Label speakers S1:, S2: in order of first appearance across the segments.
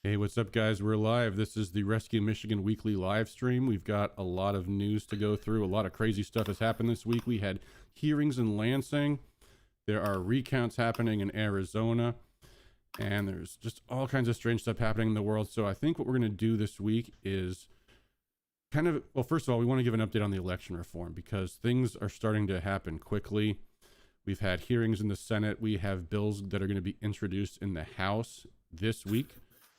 S1: Hey, what's up, guys? We're live. This is the Rescue Michigan weekly live stream. We've got a lot of news to go through. A lot of crazy stuff has happened this week. We had hearings in Lansing. There are recounts happening in Arizona. And there's just all kinds of strange stuff happening in the world. So I think what we're going to do this week is well, first of all, we want to give an update on the election reform because things are starting to happen quickly. We've had hearings in the Senate. We have bills that are going to be introduced in the House this week.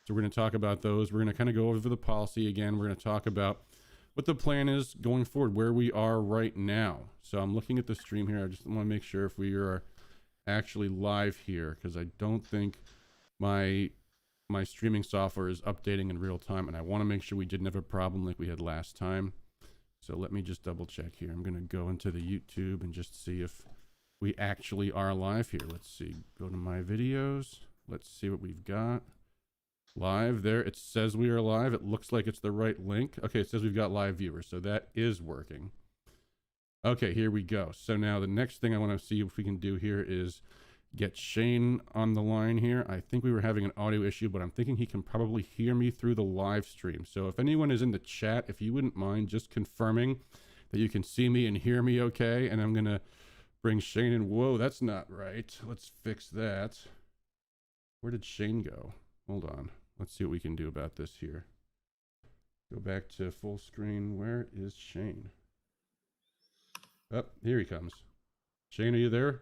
S1: So we're going to talk about those. We're going to kind of go over the policy again. We're going to talk about what the plan is going forward, where we are right now. So I'm looking at the stream here. I just want to make sure if we are actually live here, because I don't think my streaming software is updating in real time, and I want to make sure we didn't have a problem like we had last time. So let me just double check here. I'm going to go into the YouTube and just see if we actually are live here. Let's see. Go to my videos. Let's see what we've got. Live there. It says we are live. It looks like it's the right link. Okay, it says we've got live viewers, so that is working. Okay, here we go. So now the next thing I want to see if we can do here is get Shane on the line here. I think we were having an audio issue, but I'm thinking he can probably hear me through the live stream. So if anyone is in the chat, if you wouldn't mind just confirming that you can see me and hear me okay, and I'm going to bring Shane in. Whoa, that's not right. Let's fix that. Where did Shane go? Hold on. Let's see what we can do about this here. Go back to full screen. Where is Shane? Oh, here he comes. Shane, are you there?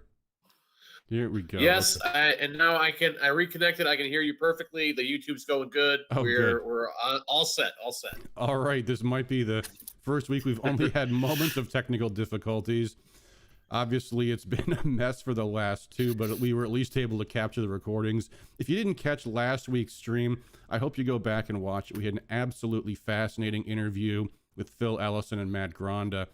S1: Here we go.
S2: Yes,
S1: okay.
S2: and now I reconnected. I can hear you perfectly. The YouTube's going good.
S1: Oh, good.
S2: We're all set.
S1: All right, this might be the first week we've only had moments of technical difficulties. Obviously, it's been a mess for the last two, but we were at least able to capture the recordings. If you didn't catch last week's stream, I hope you go back and watch it. We had an absolutely fascinating interview with Phil Ellison and Matt Granda.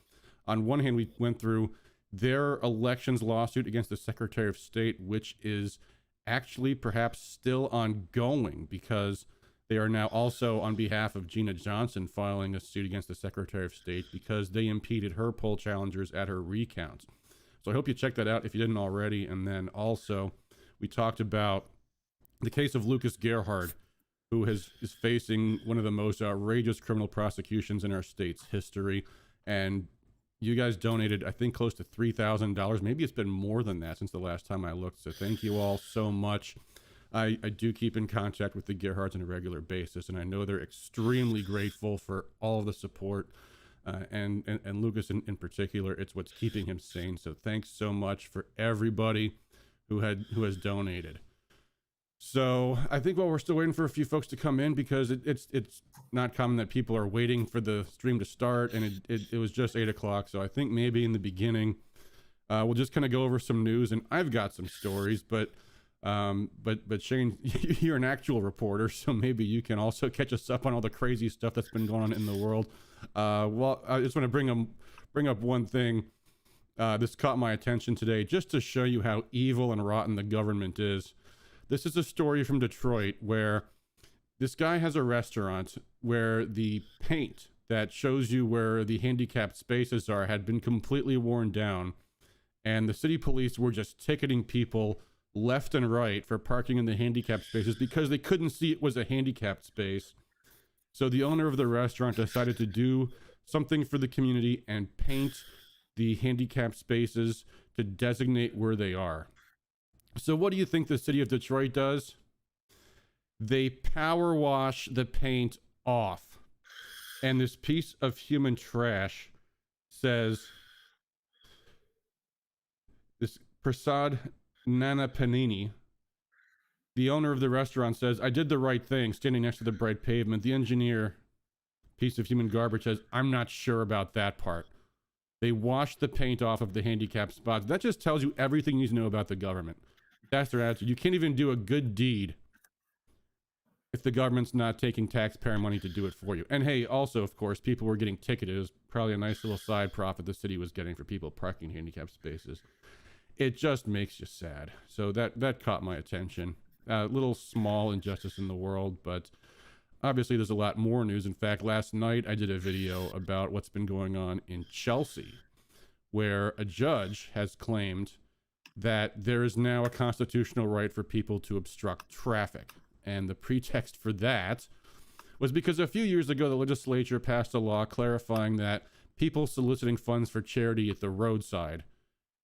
S1: On one hand, we went through their elections lawsuit against the Secretary of State, which is actually perhaps still ongoing because they are now also on behalf of Gina Johnson filing a suit against the Secretary of State because they impeded her poll challengers at her recounts. So I hope you check that out if you didn't already. And then also we talked about the case of Lucas Gerhard, who is facing one of the most outrageous criminal prosecutions in our state's history. And you guys donated, I think, close to $3,000. Maybe it's been more than that since the last time I looked. So thank you all so much. I do keep in contact with the Gerhards on a regular basis, and I know they're extremely grateful for all of the support. And Lucas in particular, it's what's keeping him sane. So thanks so much for everybody who has donated. So I think while we're still waiting for a few folks to come in, because it's not common that people are waiting for the stream to start, and it was just 8 o'clock. So I think maybe in the beginning, we'll just kind of go over some news, and I've got some stories, but Shane, you're an actual reporter, so maybe you can also catch us up on all the crazy stuff that's been going on in the world. Well, I just want to bring up one thing. This caught my attention today, just to show you how evil and rotten the government is. This is a story from Detroit where this guy has a restaurant where the paint that shows you where the handicapped spaces are had been completely worn down, and the city police were just ticketing people left and right for parking in the handicapped spaces because they couldn't see it was a handicapped space. So the owner of the restaurant decided to do something for the community and paint the handicapped spaces to designate where they are. So what do you think the city of Detroit does? They power wash the paint off. And this piece of human trash says, this Prasad Nana Panini, the owner of the restaurant, says, "I did the right thing, standing next to the bright pavement." The engineer, piece of human garbage, says, "I'm not sure about that part." They washed the paint off of the handicapped spots. That just tells you everything you need to know about the government. That's their attitude. You can't even do a good deed if the government's not taking taxpayer money to do it for you. And hey, also, of course, people were getting ticketed. It was probably a nice little side profit the city was getting for people parking in handicapped spaces. It just makes you sad. So that caught my attention. Little small injustice in the world, but obviously there's a lot more news. In fact, last night I did a video about what's been going on in Chelsea, where a judge has claimed that there is now a constitutional right for people to obstruct traffic. And the pretext for that was because a few years ago, the legislature passed a law clarifying that people soliciting funds for charity at the roadside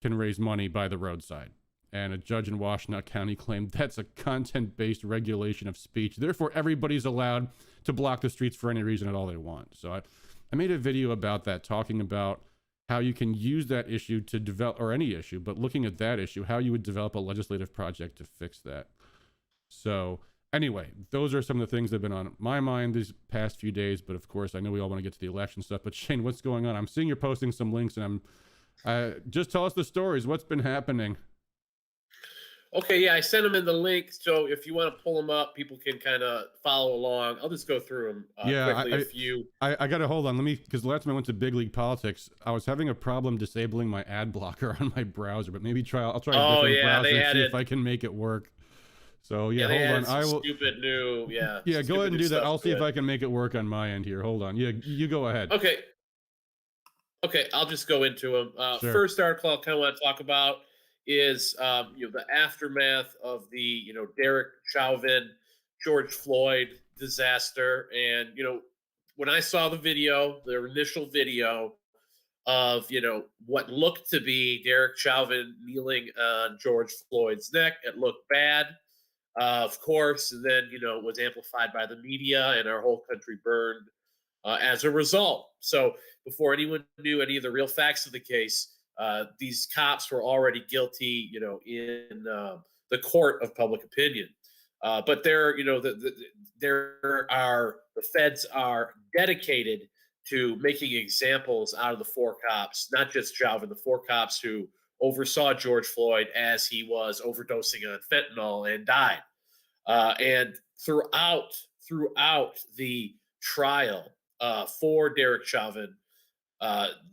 S1: can raise money by the roadside. And a judge in Washtenaw County claimed that's a content-based regulation of speech. Therefore, everybody's allowed to block the streets for any reason at all they want. So I made a video about that, talking about how you can use that issue to develop, or any issue, but looking at that issue, how you would develop a legislative project to fix that. So anyway, those are some of the things that have been on my mind these past few days. But of course, I know we all want to get to the election stuff. But Shane, what's going on? I'm seeing you're posting some links, and just tell us the stories. What's been happening?
S2: Okay, yeah, I sent them in the link, so if you want to pull them up, people can kind of follow along. I'll just go through them quickly. A few.
S1: I got to hold on. Let me, because the last time I went to Big League Politics, I was having a problem disabling my ad blocker on my browser. But maybe I'll try a different browser and see if I can make it work. So yeah, hold on. I will.
S2: Stupid new, yeah.
S1: Yeah, go ahead and do that. I'll see if I can make it work on my end here. Hold on. Yeah, you go ahead.
S2: Okay, I'll just go into them.
S1: Sure.
S2: First article I kind of want to talk about is the aftermath of the Derek Chauvin, George Floyd disaster. And when I saw the video, the initial video of what looked to be Derek Chauvin kneeling on George Floyd's neck, it looked bad, of course, and then it was amplified by the media, and our whole country burned as a result. So before anyone knew any of the real facts of the case, these cops were already guilty, in the court of public opinion. But the feds are dedicated to making examples out of the four cops, not just Chauvin, the four cops who oversaw George Floyd as he was overdosing on fentanyl and died. And throughout the trial for Derek Chauvin,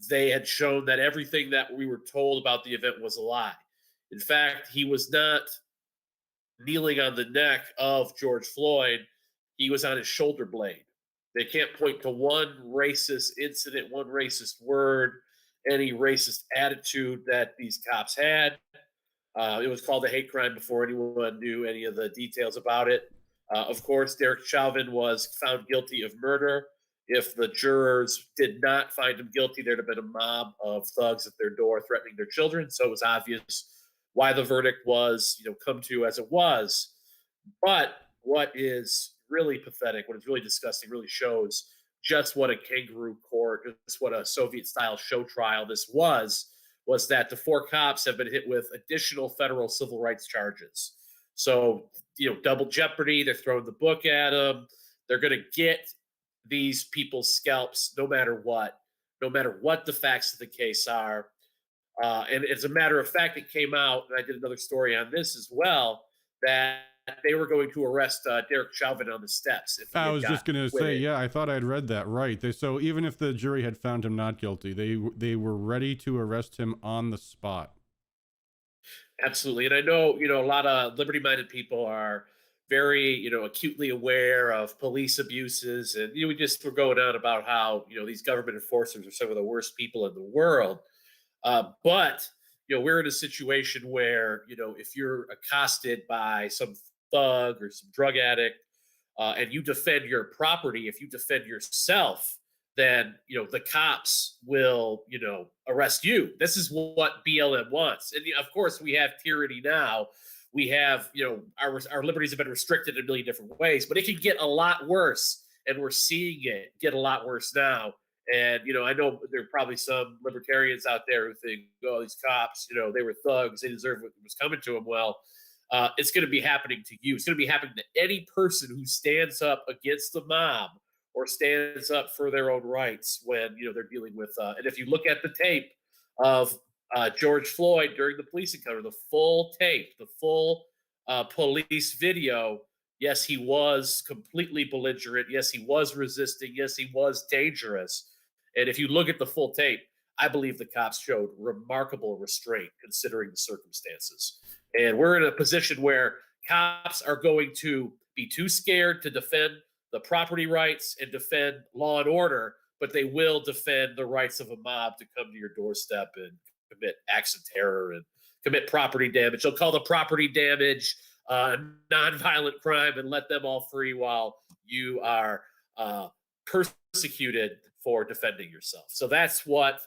S2: they had shown that everything that we were told about the event was a lie. In fact, he was not kneeling on the neck of George Floyd. He was on his shoulder blade. They can't point to one racist incident, one racist word, any racist attitude that these cops had. It was called a hate crime before anyone knew any of the details about it. Of course, Derek Chauvin was found guilty of murder. If the jurors did not find him guilty, there'd have been a mob of thugs at their door threatening their children. So it was obvious why the verdict was, come to as it was. But what is really pathetic, what is really disgusting, really shows just what a kangaroo court, just what a Soviet-style show trial this was that the four cops have been hit with additional federal civil rights charges. So, double jeopardy, they're throwing the book at them. They're going to get these people's scalps no matter what the facts of the case are. And as a matter of fact, it came out, and I did another story on this as well, that they were going to arrest Derek Chauvin on the steps.
S1: I was just going to say, yeah, I thought I'd read that right. So even if the jury had found him not guilty, they were ready to arrest him on the spot.
S2: Absolutely. And I know, a lot of liberty-minded people are very, acutely aware of police abuses. And, we just were going on about how, these government enforcers are some of the worst people in the world. But, we're in a situation where, if you're accosted by some thug or some drug addict, and you defend your property, if you defend yourself, then, the cops will, arrest you. This is what BLM wants. And of course, we have tyranny now. We have, our liberties have been restricted in a million different ways, but it can get a lot worse. And we're seeing it get a lot worse now. And, I know there are probably some libertarians out there who think, oh, these cops, they were thugs. They deserve what was coming to them. Well, it's going to be happening to you. It's going to be happening to any person who stands up against the mob or stands up for their own rights when, they're dealing with, and if you look at the tape of George Floyd during the police encounter, the full tape, the full police video, yes, he was completely belligerent. Yes, he was resisting. Yes, he was dangerous. And if you look at the full tape, I believe the cops showed remarkable restraint considering the circumstances. And we're in a position where cops are going to be too scared to defend the property rights and defend law and order, but they will defend the rights of a mob to come to your doorstep and commit acts of terror and commit property damage. They'll call the property damage nonviolent crime and let them all free while you are persecuted for defending yourself. So that's what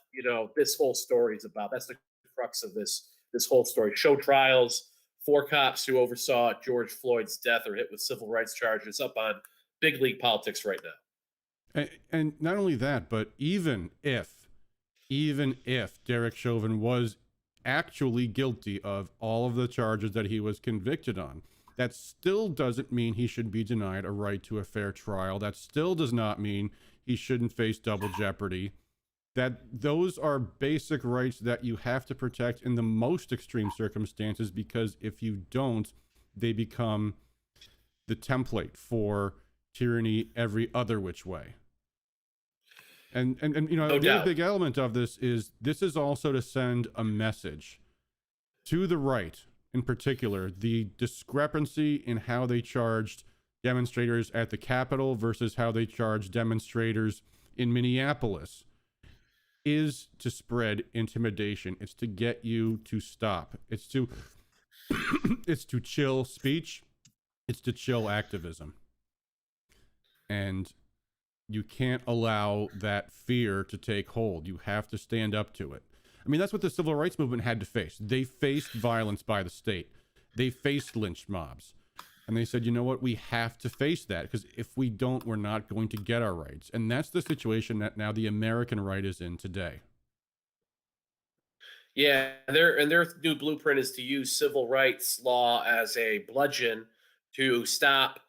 S2: this whole story is about. That's the crux of this whole story. Show trials. Four cops who oversaw George Floyd's death are hit with civil rights charges up on big league politics right now.
S1: And not only that, but even if Derek Chauvin was actually guilty of all of the charges that he was convicted on, that still doesn't mean he should be denied a right to a fair trial. That still does not mean he shouldn't face double jeopardy. That those are basic rights that you have to protect in the most extreme circumstances, because if you don't, they become the template for tyranny every other which way. And
S2: No
S1: the other
S2: doubt.
S1: big element of this is also to send a message to the right, in particular, the discrepancy in how they charged demonstrators at the Capitol versus how they charged demonstrators in Minneapolis is to spread intimidation. It's to get you to stop. It's to it's to chill speech. It's to chill activism. And you can't allow that fear to take hold. You have to stand up to it. I mean, that's what the civil rights movement had to face. They faced violence by the state. They faced lynch mobs. And they said, you know what? We have to face that, because if we don't, we're not going to get our rights. And that's the situation that now the American right is in today.
S2: Yeah, their new blueprint is to use civil rights law as a bludgeon to stop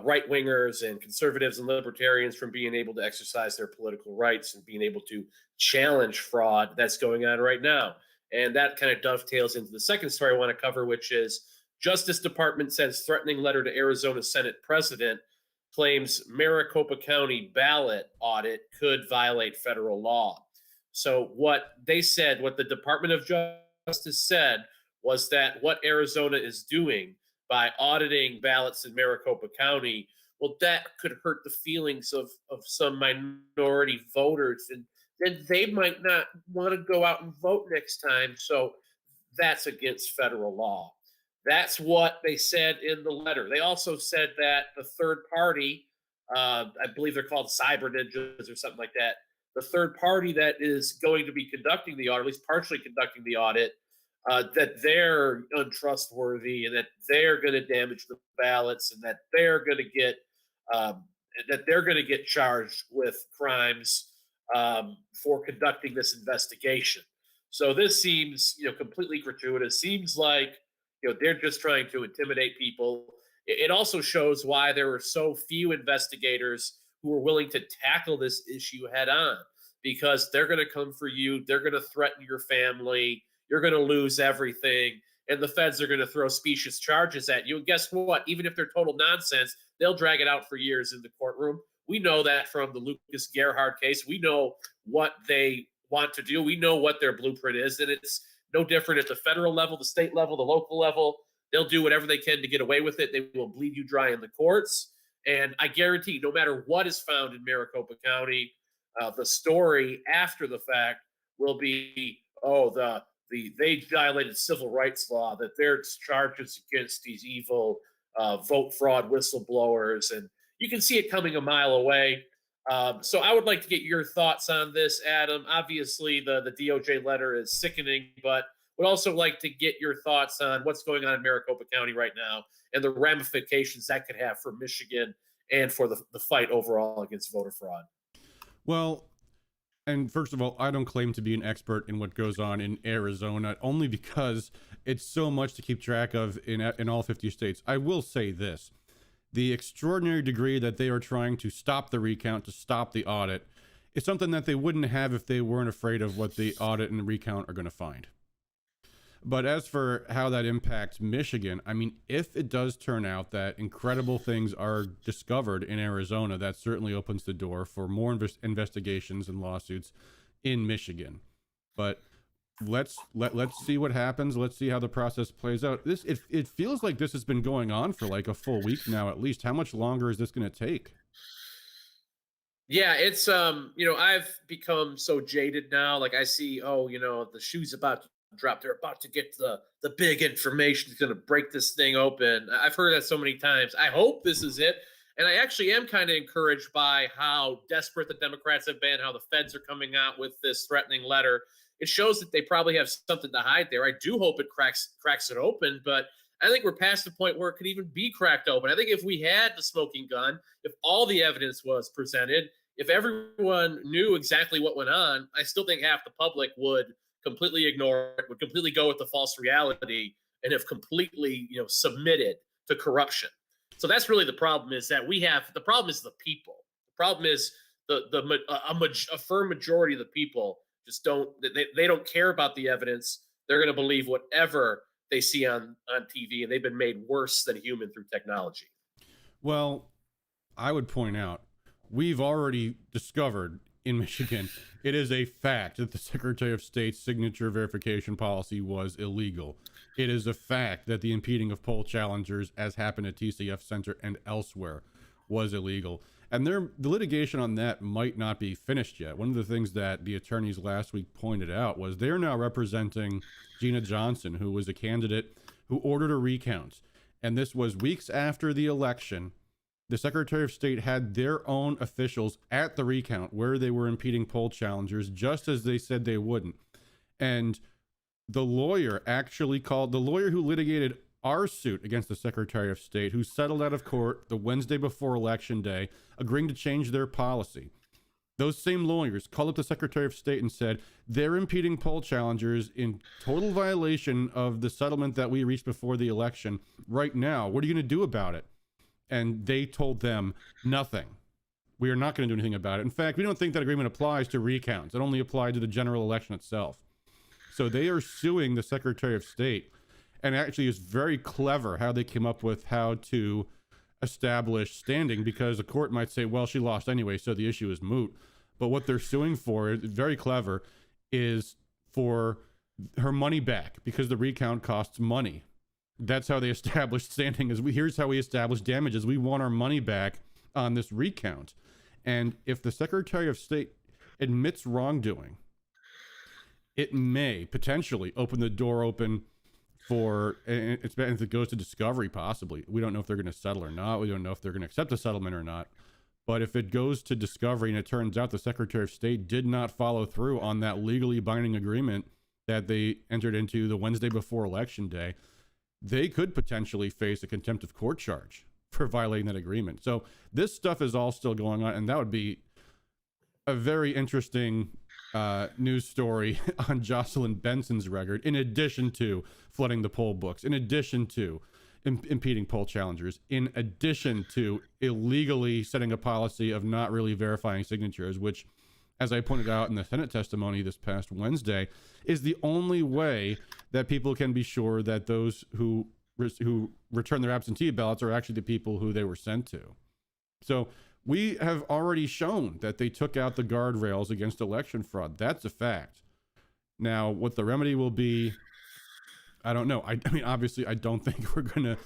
S2: right wingers and conservatives and libertarians from being able to exercise their political rights and being able to challenge fraud that's going on right now. And that kind of dovetails into the second story I want to cover, which is Justice Department sends threatening letter to Arizona Senate President, claims Maricopa County ballot audit could violate federal law. So what they said, what the Department of Justice said, was that what Arizona is doing by auditing ballots in Maricopa County, well, that could hurt the feelings of some minority voters, and then they might not want to go out and vote next time. So that's against federal law. That's what they said in the letter. They also said that the third party, I believe they're called cyber ninjas or something like that, the third party that is going to be conducting the audit, at least partially conducting the audit, that they're untrustworthy and that they're going to damage the ballots and that um, they're going to get charged with crimes for conducting this investigation. So this seems, completely gratuitous. Seems like, they're just trying to intimidate people. It also shows why there were so few investigators who were willing to tackle this issue head on, because they're going to come for you. They're going to threaten your family. You're going to lose everything. And the feds are going to throw specious charges at you. And guess what? Even if they're total nonsense, they'll drag it out for years in the courtroom. We know that from the Lucas Gerhard case. We know what they want to do. We know what their blueprint is. And it's no different at the federal level, the state level, the local level. They'll do whatever they can to get away with it. They will bleed you dry in the courts. And I guarantee, no matter what is found in Maricopa County, the story after the fact will be, oh, they violated civil rights law, that there's charges against these evil vote fraud whistleblowers, and you can see it coming a mile away. So I would like to get your thoughts on this, Adam. Obviously, the DOJ letter is sickening, but would also like to get your thoughts on what's going on in Maricopa County right now and the ramifications that could have for Michigan and for the fight overall against voter fraud.
S1: Well, and first of all, I don't claim to be an expert in what goes on in Arizona, only because it's so much to keep track of in all 50 states. I will say this: the extraordinary degree that they are trying to stop the recount, to stop the audit, is something that they wouldn't have if they weren't afraid of what the audit and recount are going to find. But as for how that impacts Michigan, I mean, if it does turn out that incredible things are discovered in Arizona, that certainly opens the door for more investigations and lawsuits in Michigan. But let's see what happens. Let's see how the process plays out. It feels like this has been going on for like a full week now, at least. How much longer is this going to take?
S2: Yeah, it's I've become so jaded now. Like I see, oh, the shoe's about to drop. They're about to get the big information. It's going to break this thing open. I've heard that so many times. I hope this is it. And I actually am kind of encouraged by how desperate the Democrats have been, how the feds are coming out with this threatening letter. It shows that they probably have something to hide there. I do hope it cracks it open, but I think we're past the point where it could even be cracked open. I think if we had the smoking gun, if all the evidence was presented, if everyone knew exactly what went on, I still think half the public would completely ignore it, would completely go with the false reality, and have completely, submitted to corruption. So that's really the problem. Is that the problem is the people. The problem is a firm majority of the people just they don't care about the evidence. They're going to believe whatever they see on TV, and they've been made worse than human through technology.
S1: Well, I would point out, we've already discovered in Michigan, it is a fact that the Secretary of State's signature verification policy was illegal. It is a fact that the impeding of poll challengers, as happened at TCF Center and elsewhere, was illegal. And the litigation on that might not be finished yet. One of the things that the attorneys last week pointed out was they're now representing Gina Johnson, who was a candidate who ordered a recount. And this was weeks after the election. The Secretary of State had their own officials at the recount where they were impeding poll challengers, just as they said they wouldn't. And the lawyer who litigated our suit against the Secretary of State, who settled out of court the Wednesday before Election Day, agreeing to change their policy. Those same lawyers called up the Secretary of State and said, they're impeding poll challengers in total violation of the settlement that we reached before the election right now. What are you going to do about it? And they told them nothing. We are not going to do anything about it. In fact, we don't think that agreement applies to recounts. It only applied to the general election itself. So they are suing the Secretary of State. And actually, it's very clever how they came up with how to establish standing, because the court might say, well, she lost anyway, so the issue is moot. But what they're suing for, is very clever, is for her money back, because the recount costs money. That's how they established standing. Here's how we establish damages. We want our money back on this recount. And if the Secretary of State admits wrongdoing, it may potentially open the door open for, if it goes to discovery, possibly. We don't know if they're going to settle or not. We don't know if they're going to accept a settlement or not. But if it goes to discovery and it turns out the Secretary of State did not follow through on that legally binding agreement that they entered into the Wednesday before Election Day, they could potentially face a contempt of court charge for violating that agreement. So this stuff is all still going on, and that would be a very interesting news story on Jocelyn Benson's record, in addition to flooding the poll books, in addition to impeding poll challengers, in addition to illegally setting a policy of not really verifying signatures, which, as I pointed out in the Senate testimony this past Wednesday, is the only way that people can be sure that those who return their absentee ballots are actually the people who they were sent to. So we have already shown that they took out the guardrails against election fraud. That's a fact. Now, what the remedy will be, I don't know. I mean, obviously, I don't think we're going to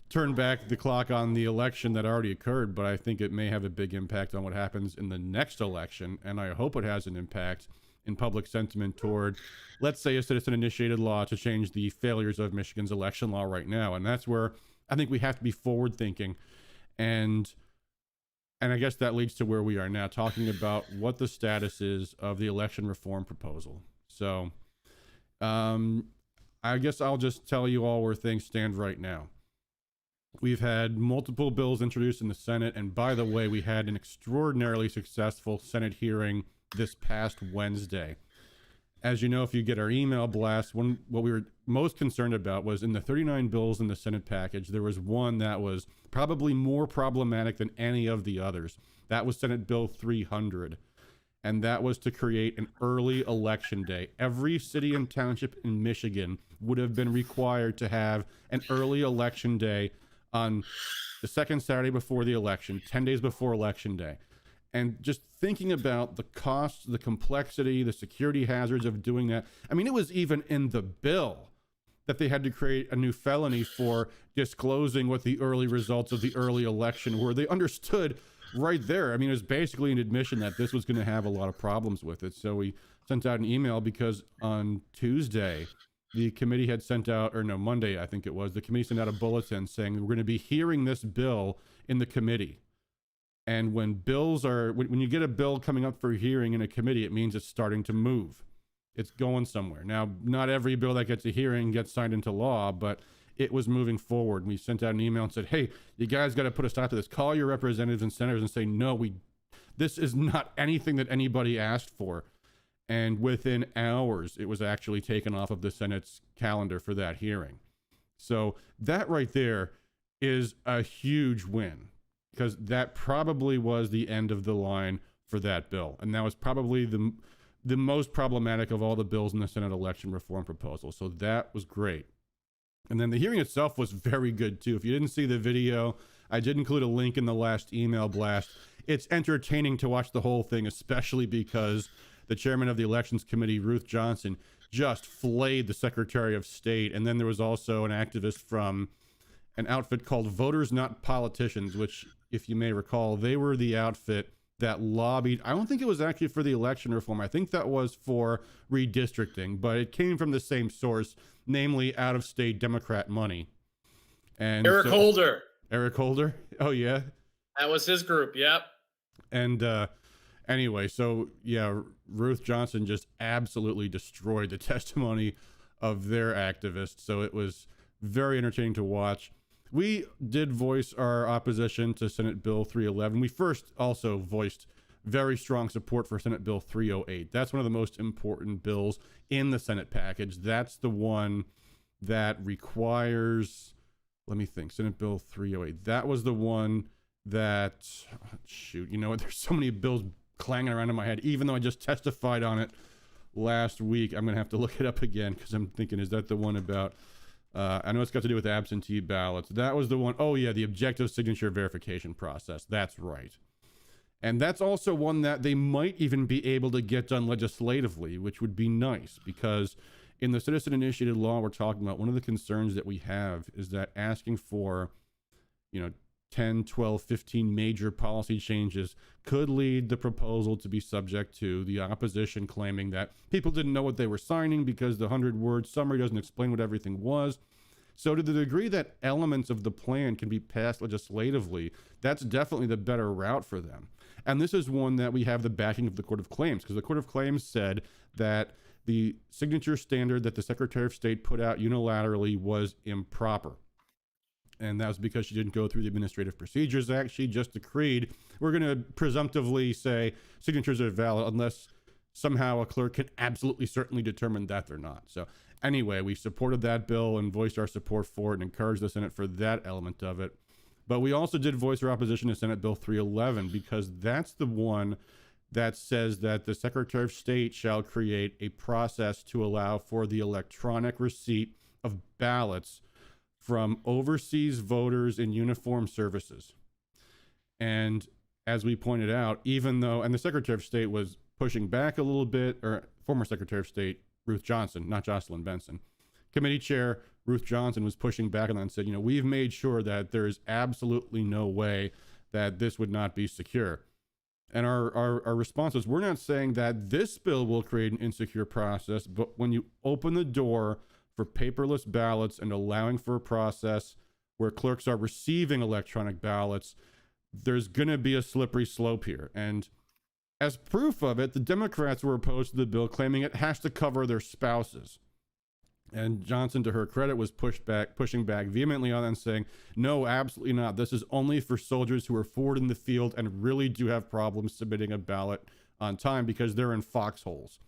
S1: turn back the clock on the election that already occurred, but I think it may have a big impact on what happens in the next election, and I hope it has an impact in public sentiment toward, let's say, a citizen-initiated law to change the failures of Michigan's election law right now. And that's where I think we have to be forward-thinking, and I guess that leads to where we are now, talking about what the status is of the election reform proposal. So I guess I'll just tell you all where things stand right now. We've had multiple bills introduced in the Senate, and by the way, we had an extraordinarily successful Senate hearing this past Wednesday. As you know, if you get our email blast, what we were most concerned about was in the 39 bills in the Senate package, there was one that was probably more problematic than any of the others. That was Senate Bill 300, and that was to create an early election day. Every city and township in Michigan would have been required to have an early election day on the second Saturday before the election, 10 days before Election Day. And just thinking about the costs, the complexity, the security hazards of doing that. I mean, it was even in the bill that they had to create a new felony for disclosing what the early results of the early election were. They understood right there. I mean, it was basically an admission that this was going to have a lot of problems with it. So we sent out an email because on Tuesday, the committee had sent out, or no, Monday, I think it was, the committee sent out a bulletin saying we're going to be hearing this bill in the committee. And when bills are, when you get a bill coming up for hearing in a committee, it means it's starting to move. It's going somewhere. Now, not every bill that gets a hearing gets signed into law, but it was moving forward. We sent out an email and said, hey, you guys got to put a stop to this. Call your representatives and senators and say, no, this is not anything that anybody asked for. And within hours, it was actually taken off of the Senate's calendar for that hearing. So that right there is a huge win, because that probably was the end of the line for that bill. And that was probably the most problematic of all the bills in the Senate election reform proposal. So that was great. And then the hearing itself was very good too. If you didn't see the video, I did include a link in the last email blast. It's entertaining to watch the whole thing, especially because the chairman of the Elections Committee, Ruth Johnson, just flayed the Secretary of State. And then there was also an activist from an outfit called Voters Not Politicians, which, if you may recall, they were the outfit that lobbied. I don't think it was actually for the election reform. I think that was for redistricting, but it came from the same source, namely out-of-state Democrat money. And
S2: Eric Holder.
S1: Eric Holder? Oh, yeah?
S2: That was his group, yep.
S1: And anyway, so yeah, Ruth Johnson just absolutely destroyed the testimony of their activists. So it was very entertaining to watch. We did voice our opposition to Senate Bill 311. We first also voiced very strong support for Senate Bill 308. That's one of the most important bills in the Senate package. That's the one that requires, let me think, Senate Bill 308. That was the one that, shoot, you know what? There's so many bills clanging around in my head, even though I just testified on it last week. I'm going to have to look it up again because I'm thinking, is that the one about, I know it's got to do with absentee ballots. That was the one. Oh, yeah, the objective signature verification process. That's right. And that's also one that they might even be able to get done legislatively, which would be nice, because in the citizen-initiated law we're talking about, one of the concerns that we have is that asking for, 10, 12, 15 major policy changes could lead the proposal to be subject to the opposition claiming that people didn't know what they were signing because the 100-word summary doesn't explain what everything was. So to the degree that elements of the plan can be passed legislatively, that's definitely the better route for them. And this is one that we have the backing of the Court of Claims, because the Court of Claims said that the signature standard that the Secretary of State put out unilaterally was improper. And that was because she didn't go through the Administrative Procedures Act. She just decreed, we're going to presumptively say signatures are valid unless somehow a clerk can absolutely certainly determine that they're not. So anyway, we supported that bill and voiced our support for it and encouraged the Senate for that element of it. But we also did voice our opposition to Senate Bill 311, because that's the one that says that the Secretary of State shall create a process to allow for the electronic receipt of ballots from overseas voters in uniformed services. And as we pointed out, even though, and the Secretary of State was pushing back a little bit, or former Secretary of State Ruth Johnson, not Jocelyn Benson, Committee Chair Ruth Johnson was pushing back on that and said, we've made sure that there is absolutely no way that this would not be secure. And our response was, we're not saying that this bill will create an insecure process, but when you open the door for paperless ballots and allowing for a process where clerks are receiving electronic ballots, there's going to be a slippery slope here. And as proof of it, the Democrats were opposed to the bill, claiming it has to cover their spouses. And Johnson, to her credit, was pushing back vehemently on that and saying, no, absolutely not. This is only for soldiers who are forward in the field and really do have problems submitting a ballot on time because they're in foxholes.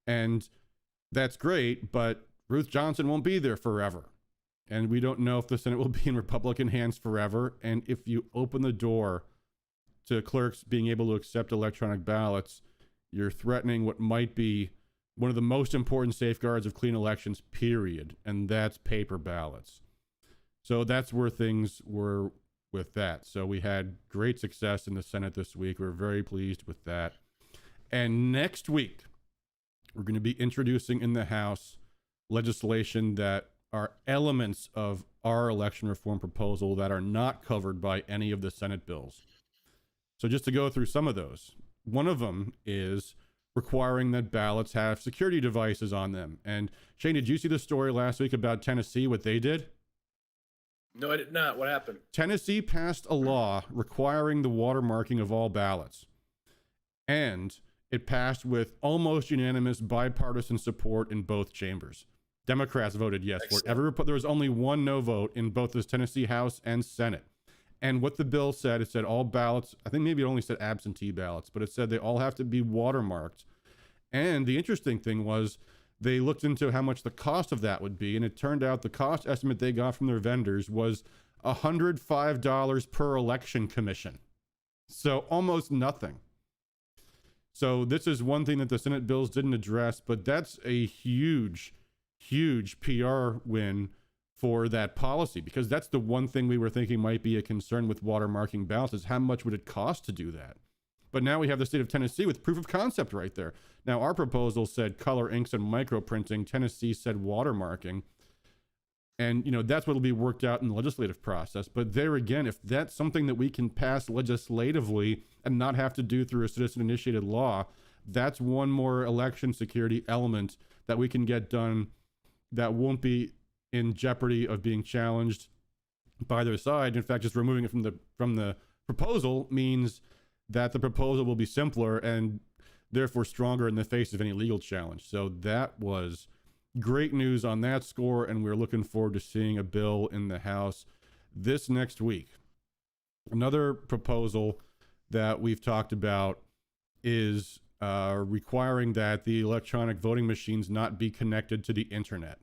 S1: And that's great, but Ruth Johnson won't be there forever. And we don't know if the Senate will be in Republican hands forever. And if you open the door to clerks being able to accept electronic ballots, you're threatening what might be one of the most important safeguards of clean elections, period. And that's paper ballots. So that's where things were with that. So we had great success in the Senate this week. We're very pleased with that. And next week, we're going to be introducing in the House legislation that are elements of our election reform proposal that are not covered by any of the Senate bills. So just to go through some of those, one of them is requiring that ballots have security devices on them. And Shane, did you see the story last week about Tennessee, what they did?
S2: No, I did not. What happened?
S1: Tennessee passed a law requiring the watermarking of all ballots. And it passed with almost unanimous bipartisan support in both chambers. Democrats voted yes for it. There was only one no vote in both the Tennessee House and Senate. And what the bill said, it said all ballots, I think maybe it only said absentee ballots, but it said they all have to be watermarked. And the interesting thing was they looked into how much the cost of that would be. And it turned out the cost estimate they got from their vendors was $105 per election commission. So almost nothing. So this is one thing that the Senate bills didn't address, but that's a huge, huge PR win for that policy, because that's the one thing we were thinking might be a concern with watermarking ballots, is how much would it cost to do that? But now we have the state of Tennessee with proof of concept right there. Now, our proposal said color inks and microprinting. Tennessee said watermarking. And, that's what will be worked out in the legislative process. But there again, if that's something that we can pass legislatively and not have to do through a citizen-initiated law, that's one more election security element that we can get done that won't be in jeopardy of being challenged by their side. In fact, just removing it from the proposal means that the proposal will be simpler and therefore stronger in the face of any legal challenge. So that was great news on that score, and we're looking forward to seeing a bill in the House this next week. Another proposal that we've talked about is requiring that the electronic voting machines not be connected to the internet.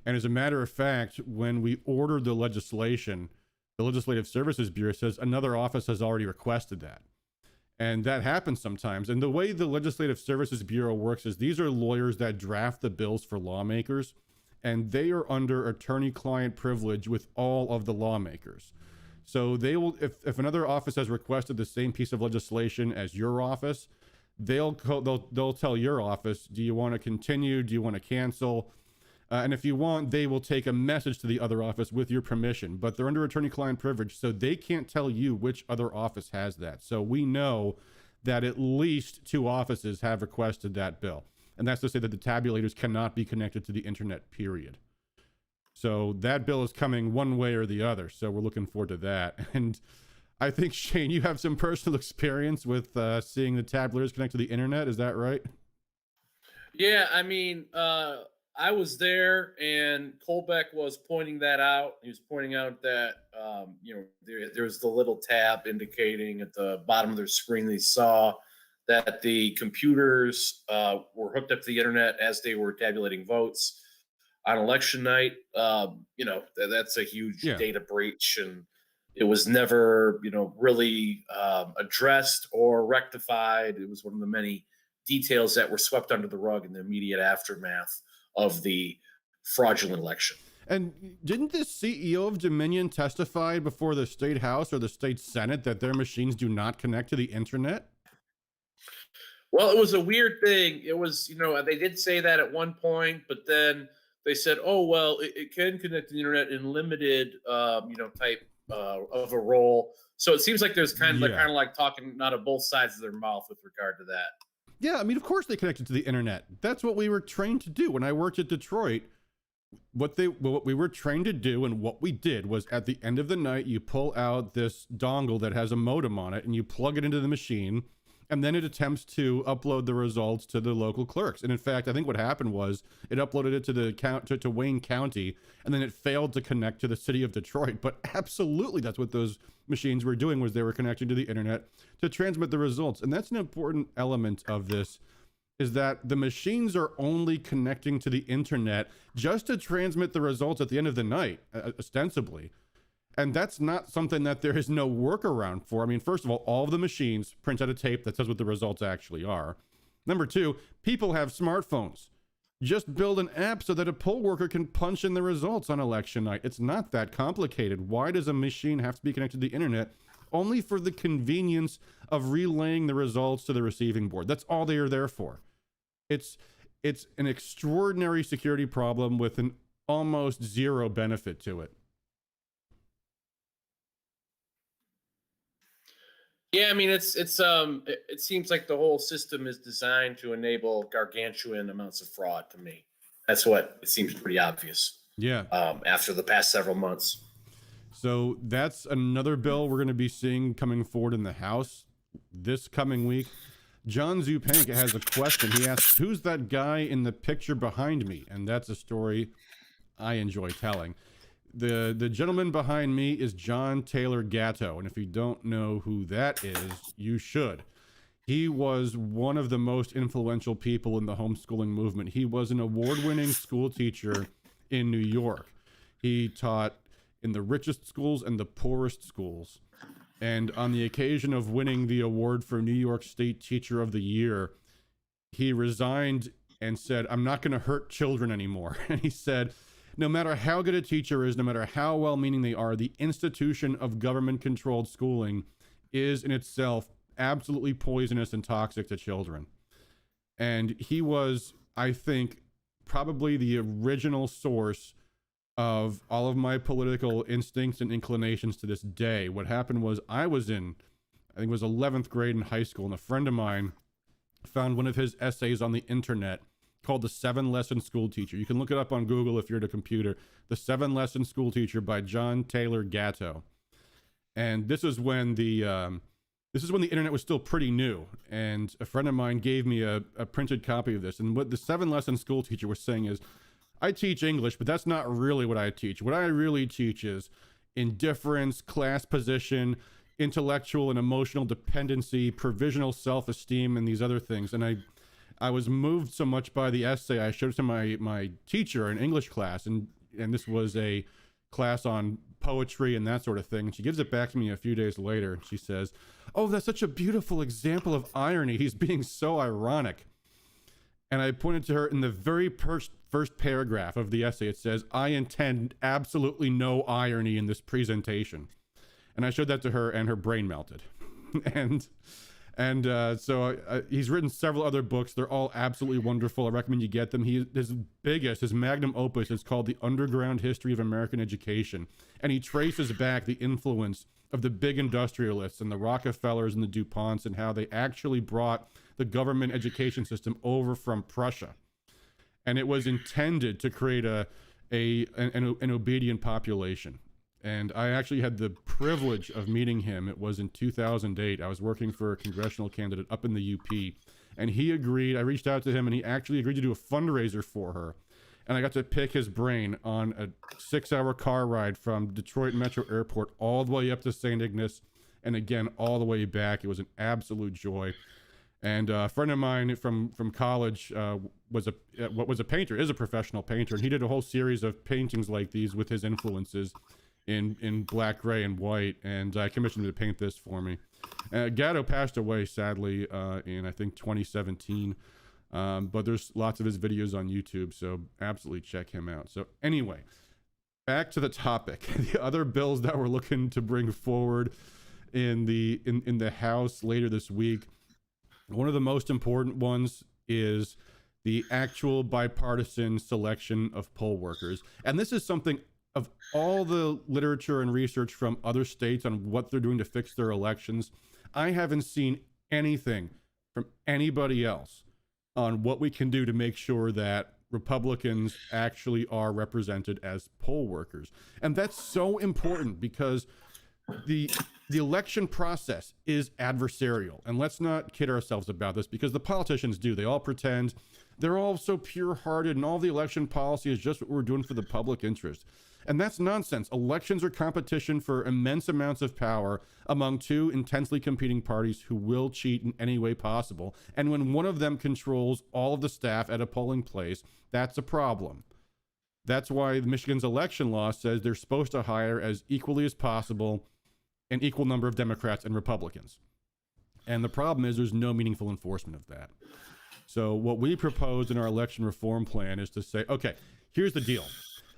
S1: And as a matter of fact, when we ordered the legislation, the Legislative Services Bureau says another office has already requested that. And that happens sometimes. And the way the Legislative Services Bureau works is these are lawyers that draft the bills for lawmakers, and they are under attorney-client privilege with all of the lawmakers. So they will, if another office has requested the same piece of legislation as your office, they'll tell your office, do you want to continue? Do you want to cancel? And if you want, they will take a message to the other office with your permission, but they're under attorney-client privilege, so they can't tell you which other office has that. So we know that at least 2 offices have requested that bill. And that's to say that the tabulators cannot be connected to the internet, period. So that bill is coming one way or the other. So we're looking forward to that. And I think, Shane, you have some personal experience with seeing the tabulators connect to the internet. Is that right?
S2: Yeah, I mean, I was there, and Colbeck was pointing that out. He was pointing out that there's the little tab indicating at the bottom of their screen they saw that the computers were hooked up to the internet as they were tabulating votes on election night. That's a huge data breach, and it was never really addressed or rectified. It was one of the many details that were swept under the rug in the immediate aftermath of the fraudulent election.
S1: And didn't the CEO of Dominion testify before the state house or the state senate that their machines do not connect to the internet?
S2: Well, it was a weird thing. It was, they did say that at one point, but then they said, oh, well, it can connect to the internet in limited, type of a role. So it seems like there's kind of like talking out of both sides of their mouth with regard to that.
S1: Yeah, I mean, of course they connected to the internet. That's what we were trained to do. When I worked at Detroit, what we were trained to do and what we did was at the end of the night, you pull out this dongle that has a modem on it and you plug it into the machine, and then it attempts to upload the results to the local clerks. And in fact, I think what happened was it uploaded it to Wayne County, and then it failed to connect to the city of Detroit. But absolutely, that's what those machines were doing, was they were connecting to the internet to transmit the results. And that's an important element of this, is that the machines are only connecting to the internet just to transmit the results at the end of the night, ostensibly. And that's not something that there is no workaround for. I mean, first of all of the machines print out a tape that says what the results actually are. Number 2, people have smartphones. Just build an app so that a poll worker can punch in the results on election night. It's not that complicated. Why does a machine have to be connected to the internet? Only for the convenience of relaying the results to the receiving board. That's all they are there for. It's an extraordinary security problem with an almost zero benefit to it.
S2: Yeah, I mean it seems like the whole system is designed to enable gargantuan amounts of fraud to me. That's what it seems pretty obvious
S1: Yeah.
S2: after the past several months.
S1: So that's another bill we're going to be seeing coming forward in the House this coming week. John Zupank has a question. He asks, who's that guy in the picture behind me? And that's a story I enjoy telling. The gentleman behind me is John Taylor Gatto. And if you don't know who that is, you should. He was one of the most influential people in the homeschooling movement. He was an award-winning school teacher in New York. He taught in the richest schools and the poorest schools. And on the occasion of winning the award for New York State Teacher of the Year, he resigned and said, I'm not going to hurt children anymore. And he said, no matter how good a teacher is, no matter how well-meaning they are, the institution of government-controlled schooling is in itself absolutely poisonous and toxic to children. And he was, I think, probably the original source of all of my political instincts and inclinations to this day. What happened was I think it was 11th grade in high school, and a friend of mine found one of his essays on the internet called The 7-Lesson School Teacher. You can look it up on Google if you're at a computer. The 7-Lesson School Teacher by John Taylor Gatto. And this is when the internet was still pretty new, and a friend of mine gave me a printed copy of this. And what the 7-Lesson School Teacher was saying is, I teach English, but that's not really what I teach. What I really teach is indifference, class position, intellectual and emotional dependency, provisional self-esteem, and these other things. And I was moved so much by the essay, I showed it to my teacher in English class, and this was a class on poetry and that sort of thing. And she gives it back to me a few days later. She says, oh, that's such a beautiful example of irony. He's being so ironic. And I pointed to her in the very first paragraph of the essay. It says, I intend absolutely no irony in this presentation. And I showed that to her, and her brain melted. So he's written several other books. They're all absolutely wonderful. I recommend you get them. His magnum opus is called The Underground History of American Education. And he traces back the influence of the big industrialists and the Rockefellers and the DuPonts, and how they actually brought the government education system over from Prussia. And it was intended to create an obedient population. And I actually had the privilege of meeting him. It was in 2008. I was working for a congressional candidate up in the UP, and he agreed. I reached out to him, and he actually agreed to do a fundraiser for her. And I got to pick his brain on a 6-hour car ride from Detroit Metro Airport all the way up to St. Ignace, and again all the way back. It was an absolute joy. And a friend of mine from college was a painter, is a professional painter, and he did a whole series of paintings like these with his influences in black, gray, and white. And I commissioned him to paint this for me. Gatto passed away, sadly, in I think 2017. But there's lots of his videos on YouTube, so absolutely check him out. So anyway, back to the topic. The other bills that we're looking to bring forward in the House later this week. One of the most important ones is the actual bipartisan selection of poll workers. And this is something, of all the literature and research from other states on what they're doing to fix their elections, I haven't seen anything from anybody else on what we can do to make sure that Republicans actually are represented as poll workers. And that's so important because the election process is adversarial. And let's not kid ourselves about this, because the politicians do. They all pretend they're all so pure-hearted, and all the election policy is just what we're doing for the public interest. And that's nonsense. Elections are competition for immense amounts of power among two intensely competing parties who will cheat in any way possible. And when one of them controls all of the staff at a polling place, that's a problem. That's why Michigan's election law says they're supposed to hire as equally as possible an equal number of Democrats and Republicans. And the problem is there's no meaningful enforcement of that. So what we proposed in our election reform plan is to say, okay, here's the deal.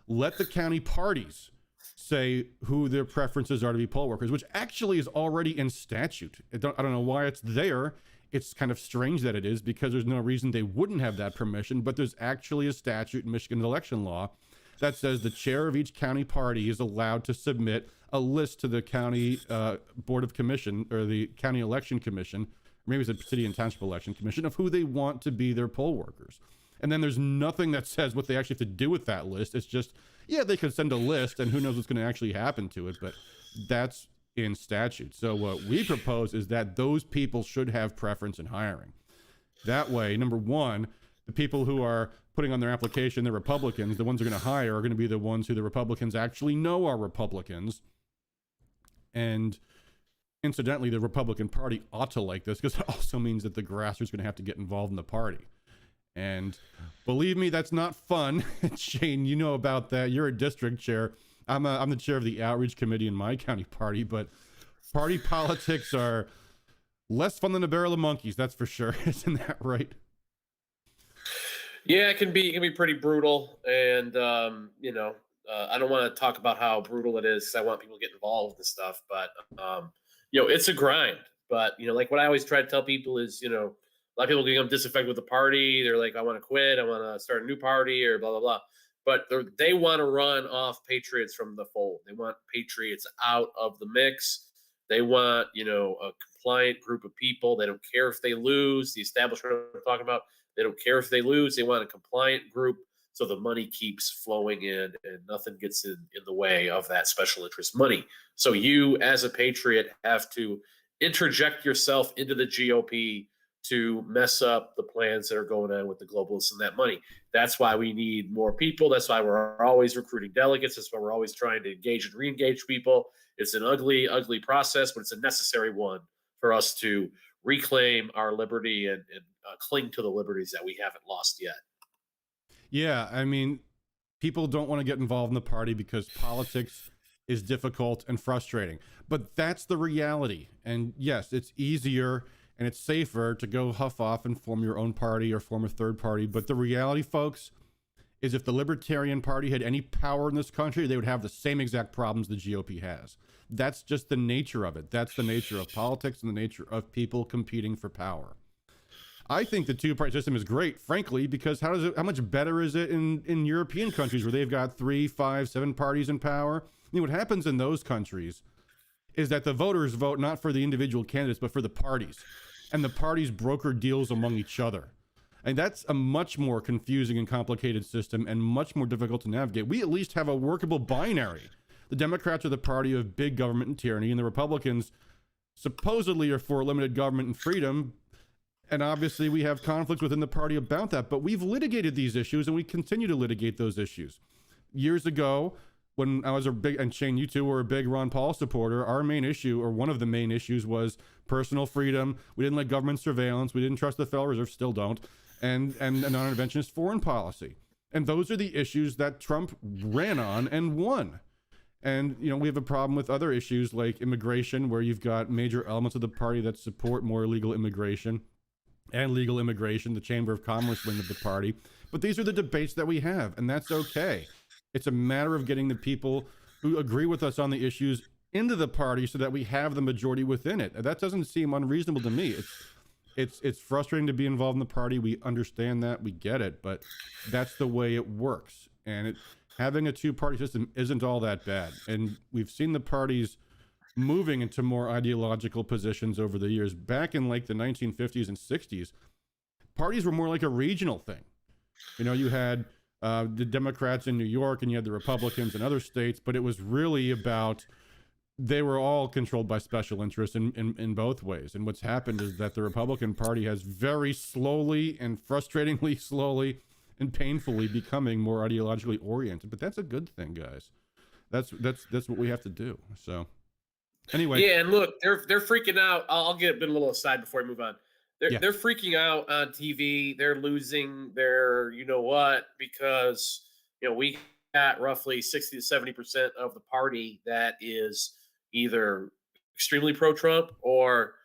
S1: Let the county parties say who their preferences are to be poll workers, which actually is already in statute. I don't know why it's there. It's kind of strange that it is, because there's no reason they wouldn't have that permission, but there's actually a statute in Michigan's election law that says the chair of each county party is allowed to submit a list to the county board of commission, or the county election commission, maybe it's a city and township election commission, of who they want to be their poll workers. And then there's nothing that says what they actually have to do with that list. It's just, yeah, they could send a list and who knows what's going to actually happen to it, but that's in statute. So what we propose is that those people should have preference in hiring. That way, number one, the people who are putting on their application, the Republicans, the ones they're going to hire are going to be the ones who the Republicans actually know are Republicans. And incidentally, the Republican Party ought to like this, because it also means that the grassroots are going to have to get involved in the party. And believe me, that's not fun. Shane, you know about that. You're a district chair. I'm the chair of the outreach committee in my county party, but party politics are less fun than a barrel of monkeys, that's for sure. Isn't that right?
S2: Yeah, it can be pretty brutal, and I don't want to talk about how brutal it is, 'cause I want people to get involved with this stuff. But it's a grind. But like what I always try to tell people is, a lot of people become disaffected with the party. They're like, I want to quit. I want to start a new party, or blah blah blah. But they want to run off patriots from the fold. They want patriots out of the mix. They want a compliant group of people. They don't care if they lose. The establishment I'm talking about, they don't care if they lose. They want a compliant group, so the money keeps flowing in and nothing gets in the way of that special interest money. So you, as a patriot, have to interject yourself into the GOP to mess up the plans that are going on with the globalists and that money. That's why we need more people. That's why we're always recruiting delegates. That's why we're always trying to engage and re-engage people. It's an ugly, ugly process, but it's a necessary one for us to reclaim our liberty and cling to the liberties that we haven't lost yet.
S1: Yeah, I mean, people don't want to get involved in the party because politics is difficult and frustrating. But that's the reality. And yes, it's easier and it's safer to go huff off and form your own party or form a third party. But the reality, folks, is if the Libertarian Party had any power in this country, they would have the same exact problems the GOP has. That's just the nature of it. That's the nature of politics and the nature of people competing for power. I think the two-party system is great, frankly, because how much better is it in European countries where they've got 3, 5, 7 parties in power? I mean, what happens in those countries is that the voters vote not for the individual candidates, but for the parties. And the parties broker deals among each other. And that's a much more confusing and complicated system and much more difficult to navigate. We at least have a workable binary. The Democrats are the party of big government and tyranny, and the Republicans supposedly are for limited government and freedom. And obviously we have conflicts within the party about that, but we've litigated these issues and we continue to litigate those issues. Years ago, when I was and Shane, you two were a big Ron Paul supporter, our main issue, or one of the main issues, was personal freedom. We didn't like government surveillance. We didn't trust the Federal Reserve, still don't, and a non-interventionist foreign policy. And those are the issues that Trump ran on and won. And, we have a problem with other issues like immigration, where you've got major elements of the party that support more illegal immigration and legal immigration, the Chamber of Commerce wing of the party. But these are the debates that we have, and that's okay. It's a matter of getting the people who agree with us on the issues into the party so that we have the majority within it. That doesn't seem unreasonable to me. It's frustrating to be involved in the party. We understand that, we get it, but that's the way it works. And having a two-party system isn't all that bad. And we've seen the parties moving into more ideological positions over the years. Back in like the 1950s and 60s, parties were more like a regional thing. You had the Democrats in New York and you had the Republicans in other states, but it was really about, they were all controlled by special interests in both ways. And what's happened is that the Republican Party has very slowly and frustratingly slowly and painfully becoming more ideologically oriented. But that's a good thing, guys. That's what we have to do. So anyway.
S2: Yeah, and look, they're freaking out. I'll get a bit a little aside before we move on. They're freaking out on TV. They're losing their what, because we got roughly 60 to 70% of the party that is either extremely pro-Trump or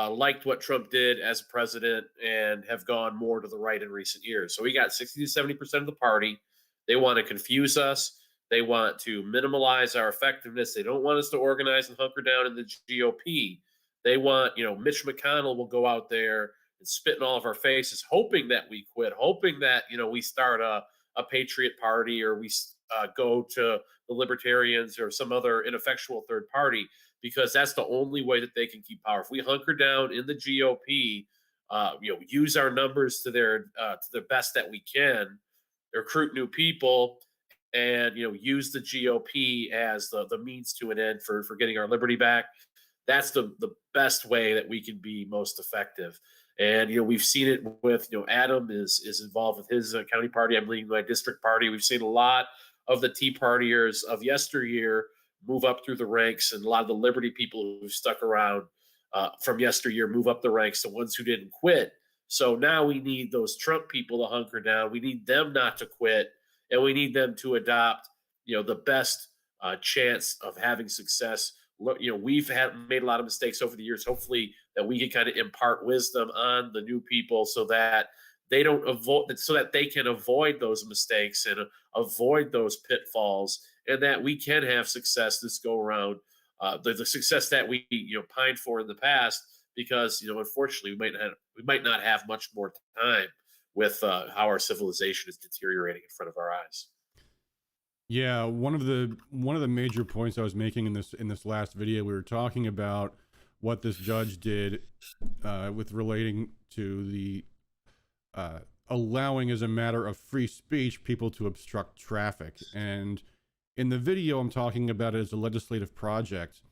S2: liked what Trump did as president and have gone more to the right in recent years. So we got 60 to 70% of the party. They want to confuse us. They want to minimize our effectiveness. They don't want us to organize and hunker down in the GOP. They want, Mitch McConnell will go out there and spit in all of our faces, hoping that we quit, hoping that, we start a Patriot Party, or we go to the libertarians or some other ineffectual third party, because that's the only way that they can keep power. If we hunker down in the GOP, use our numbers to the best that we can, recruit new people, and use the GOP as the means to an end for getting our liberty back. That's the best way that we can be most effective. And we've seen it with Adam is involved with his county party. I'm leading my district party. We've seen a lot of the Tea Partiers of yesteryear move up through the ranks, and a lot of the Liberty people who stuck around from yesteryear move up the ranks, the ones who didn't quit. So now we need those Trump people to hunker down. We need them not to quit, and we need them to adopt the best chance of having success. We've made a lot of mistakes over the years. Hopefully that we can kind of impart wisdom on the new people so that they don't avoid, so that they can avoid those mistakes and avoid those pitfalls, and that we can have success this go around, the success that we pined for in the past. Because unfortunately we might not have much more time with how our civilization is deteriorating in front of our eyes.
S1: Yeah, one of the major points I was making in this last video, we were talking about what this judge did with relating to the allowing, as a matter of free speech, people to obstruct traffic. And in the video, I'm talking about it as a legislative project,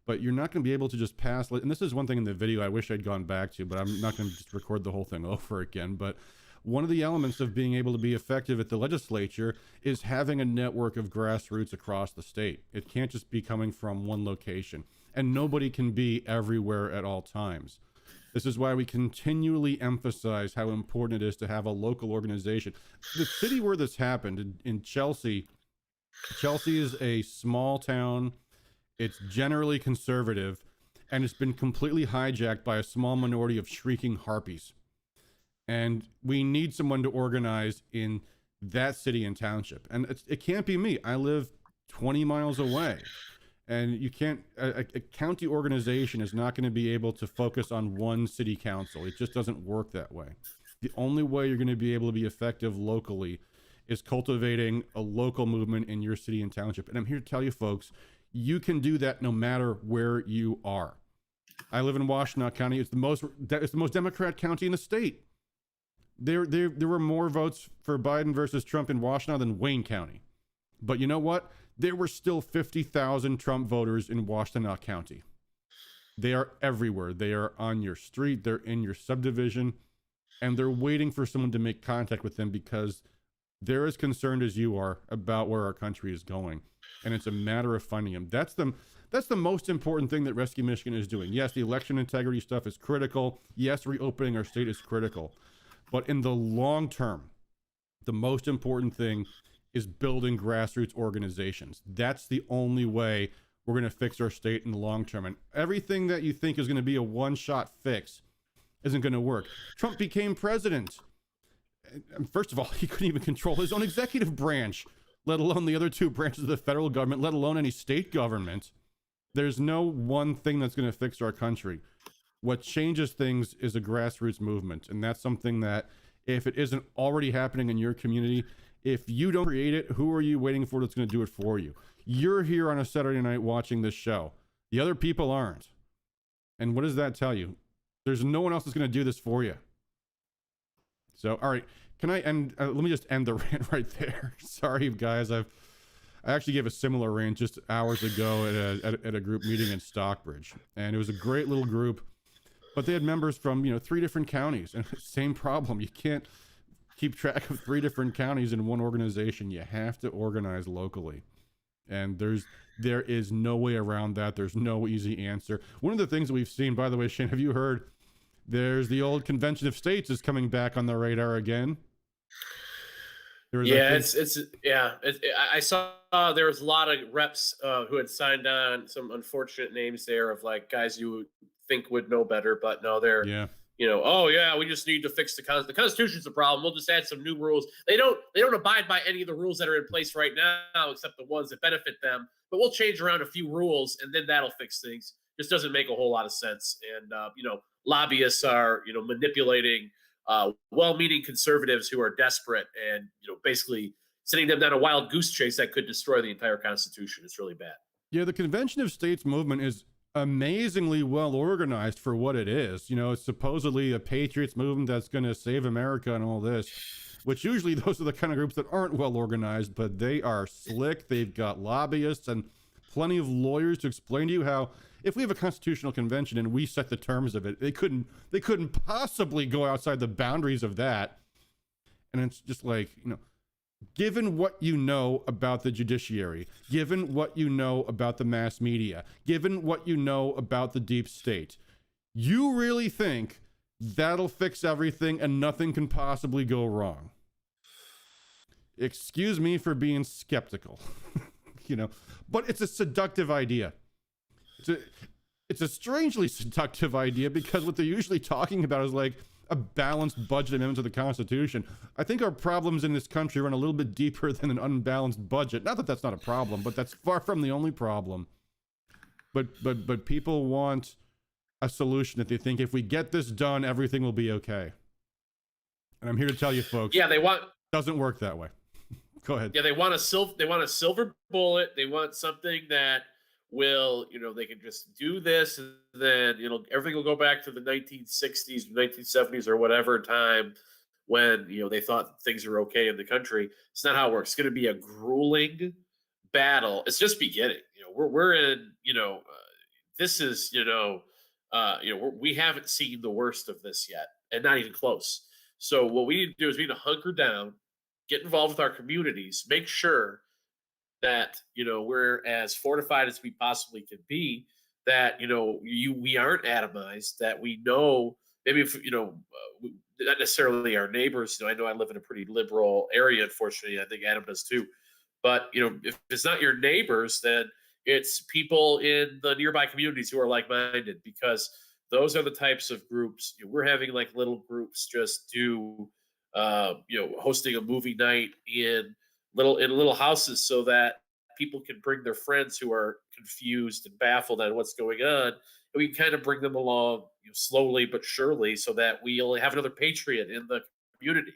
S1: but you're not going to be able to just pass. And this is one thing in the video I wish I'd gone back to, but I'm not going to just record the whole thing over again. But one of the elements of being able to be effective at the legislature is having a network of grassroots across the state. It can't just be coming from one location, and nobody can be everywhere at all times. This is why we continually emphasize how important it is to have a local organization. The city where this happened, in Chelsea, Chelsea is a small town. It's generally conservative, and it's been completely hijacked by a small minority of shrieking harpies. And we need someone to organize in that city and township. And it can't be me. I live 20 miles away. And you can't, a county organization is not going to be able to focus on one city council. It just doesn't work that way. The only way you're going to be able to be effective locally is cultivating a local movement in your city and township. And I'm here to tell you folks, you can do that no matter where you are. I live in Washtenaw County. It's the most Democrat county in the state. There were more votes for Biden versus Trump in Washtenaw than Wayne County. But you know what? There were still 50,000 Trump voters in Washtenaw County. They are everywhere. They are on your street. They're in your subdivision. And they're waiting for someone to make contact with them because they're as concerned as you are about where our country is going. And it's a matter of finding them. That's the most important thing that Rescue Michigan is doing. Yes, the election integrity stuff is critical. Yes, reopening our state is critical. But in the long term, the most important thing is building grassroots organizations. That's the only way we're going to fix our state in the long term. And everything that you think is going to be a one-shot fix isn't going to work. Trump became president. And first of all, he couldn't even control his own executive branch, let alone the other two branches of the federal government, let alone any state government. There's no one thing that's going to fix our country. What changes things is a grassroots movement. And that's something that, if it isn't already happening in your community, if you don't create it, who are you waiting for that's going to do it for you? You're here on a Saturday night watching this show. The other people aren't. And what does that tell you? There's no one else that's going to do this for you. So, all right, can I end? Let me just end the rant right there. Sorry, guys. I actually gave a similar rant just hours ago at a group meeting in Stockbridge, and it was a great little group. But they had members from 3 different counties, and same problem. You can't keep track of 3 different counties in one organization. You have to organize locally, and there is no way around that. There's no easy answer. One of the things that we've seen, by the way, Shane, have you heard? There's the old Convention of States is coming back on the radar again.
S2: Yeah, I saw there was a lot of reps who had signed on. Some unfortunate names there of like guys you would think would know better, but no, they're oh yeah, we just need to fix the Constitution's the problem. We'll just add some new rules. They don't abide by any of the rules that are in place right now, except the ones that benefit them. But we'll change around a few rules, and then that'll fix things. Just doesn't make a whole lot of sense. And lobbyists are manipulating well-meaning conservatives who are desperate and basically sending them down a wild goose chase that could destroy the entire Constitution. It's really bad.
S1: Yeah, the Convention of States movement is amazingly well organized for what it is. You know, it's supposedly a patriots movement that's going to save America and all this, which usually those are the kind of groups that aren't well organized, but they are slick. They've got lobbyists and plenty of lawyers to explain to you how if we have a constitutional convention and we set the terms of it, they couldn't possibly go outside the boundaries of that. And it's just like, you know, given what you know about the judiciary, given what you know about the mass media, given what you know about the deep state, you really think that'll fix everything and nothing can possibly go wrong? Excuse me for being skeptical, you know, but it's a seductive idea. It's a strangely seductive idea because what they're usually talking about is like a balanced budget amendment to the Constitution. I think our problems in this country run a little bit deeper than an unbalanced budget. Not that that's not a problem, but that's far from the only problem. But people want a solution that they think if we get this done, everything will be okay. And I'm here to tell you, folks.
S2: Yeah,
S1: doesn't work that way. Go ahead.
S2: Yeah, they want a silver bullet. They want something that will, you know, they can just do this and then, you know, everything will go back to the 1960s, 1970s or whatever time when, you know, they thought things were okay in the country. It's not how it works. It's going to be a grueling battle. It's just beginning. You know, we're in, you know, this is, we haven't seen the worst of this yet, and not even close. So what we need to do is we need to hunker down, get involved with our communities, make sure that, you know, we're as fortified as we possibly can be, that, you know, we aren't atomized, that we know maybe if, you know, not necessarily our neighbors. You know, I know I live in a pretty liberal area, unfortunately. I think Adam does too. But, you know, if it's not your neighbors, then it's people in the nearby communities who are like-minded, because those are the types of groups. You know, we're having like little groups just do, hosting a movie night in little houses so that people can bring their friends who are confused and baffled on what's going on. And we can kind of bring them along, you know, slowly but surely, so that we only have another patriot in the community.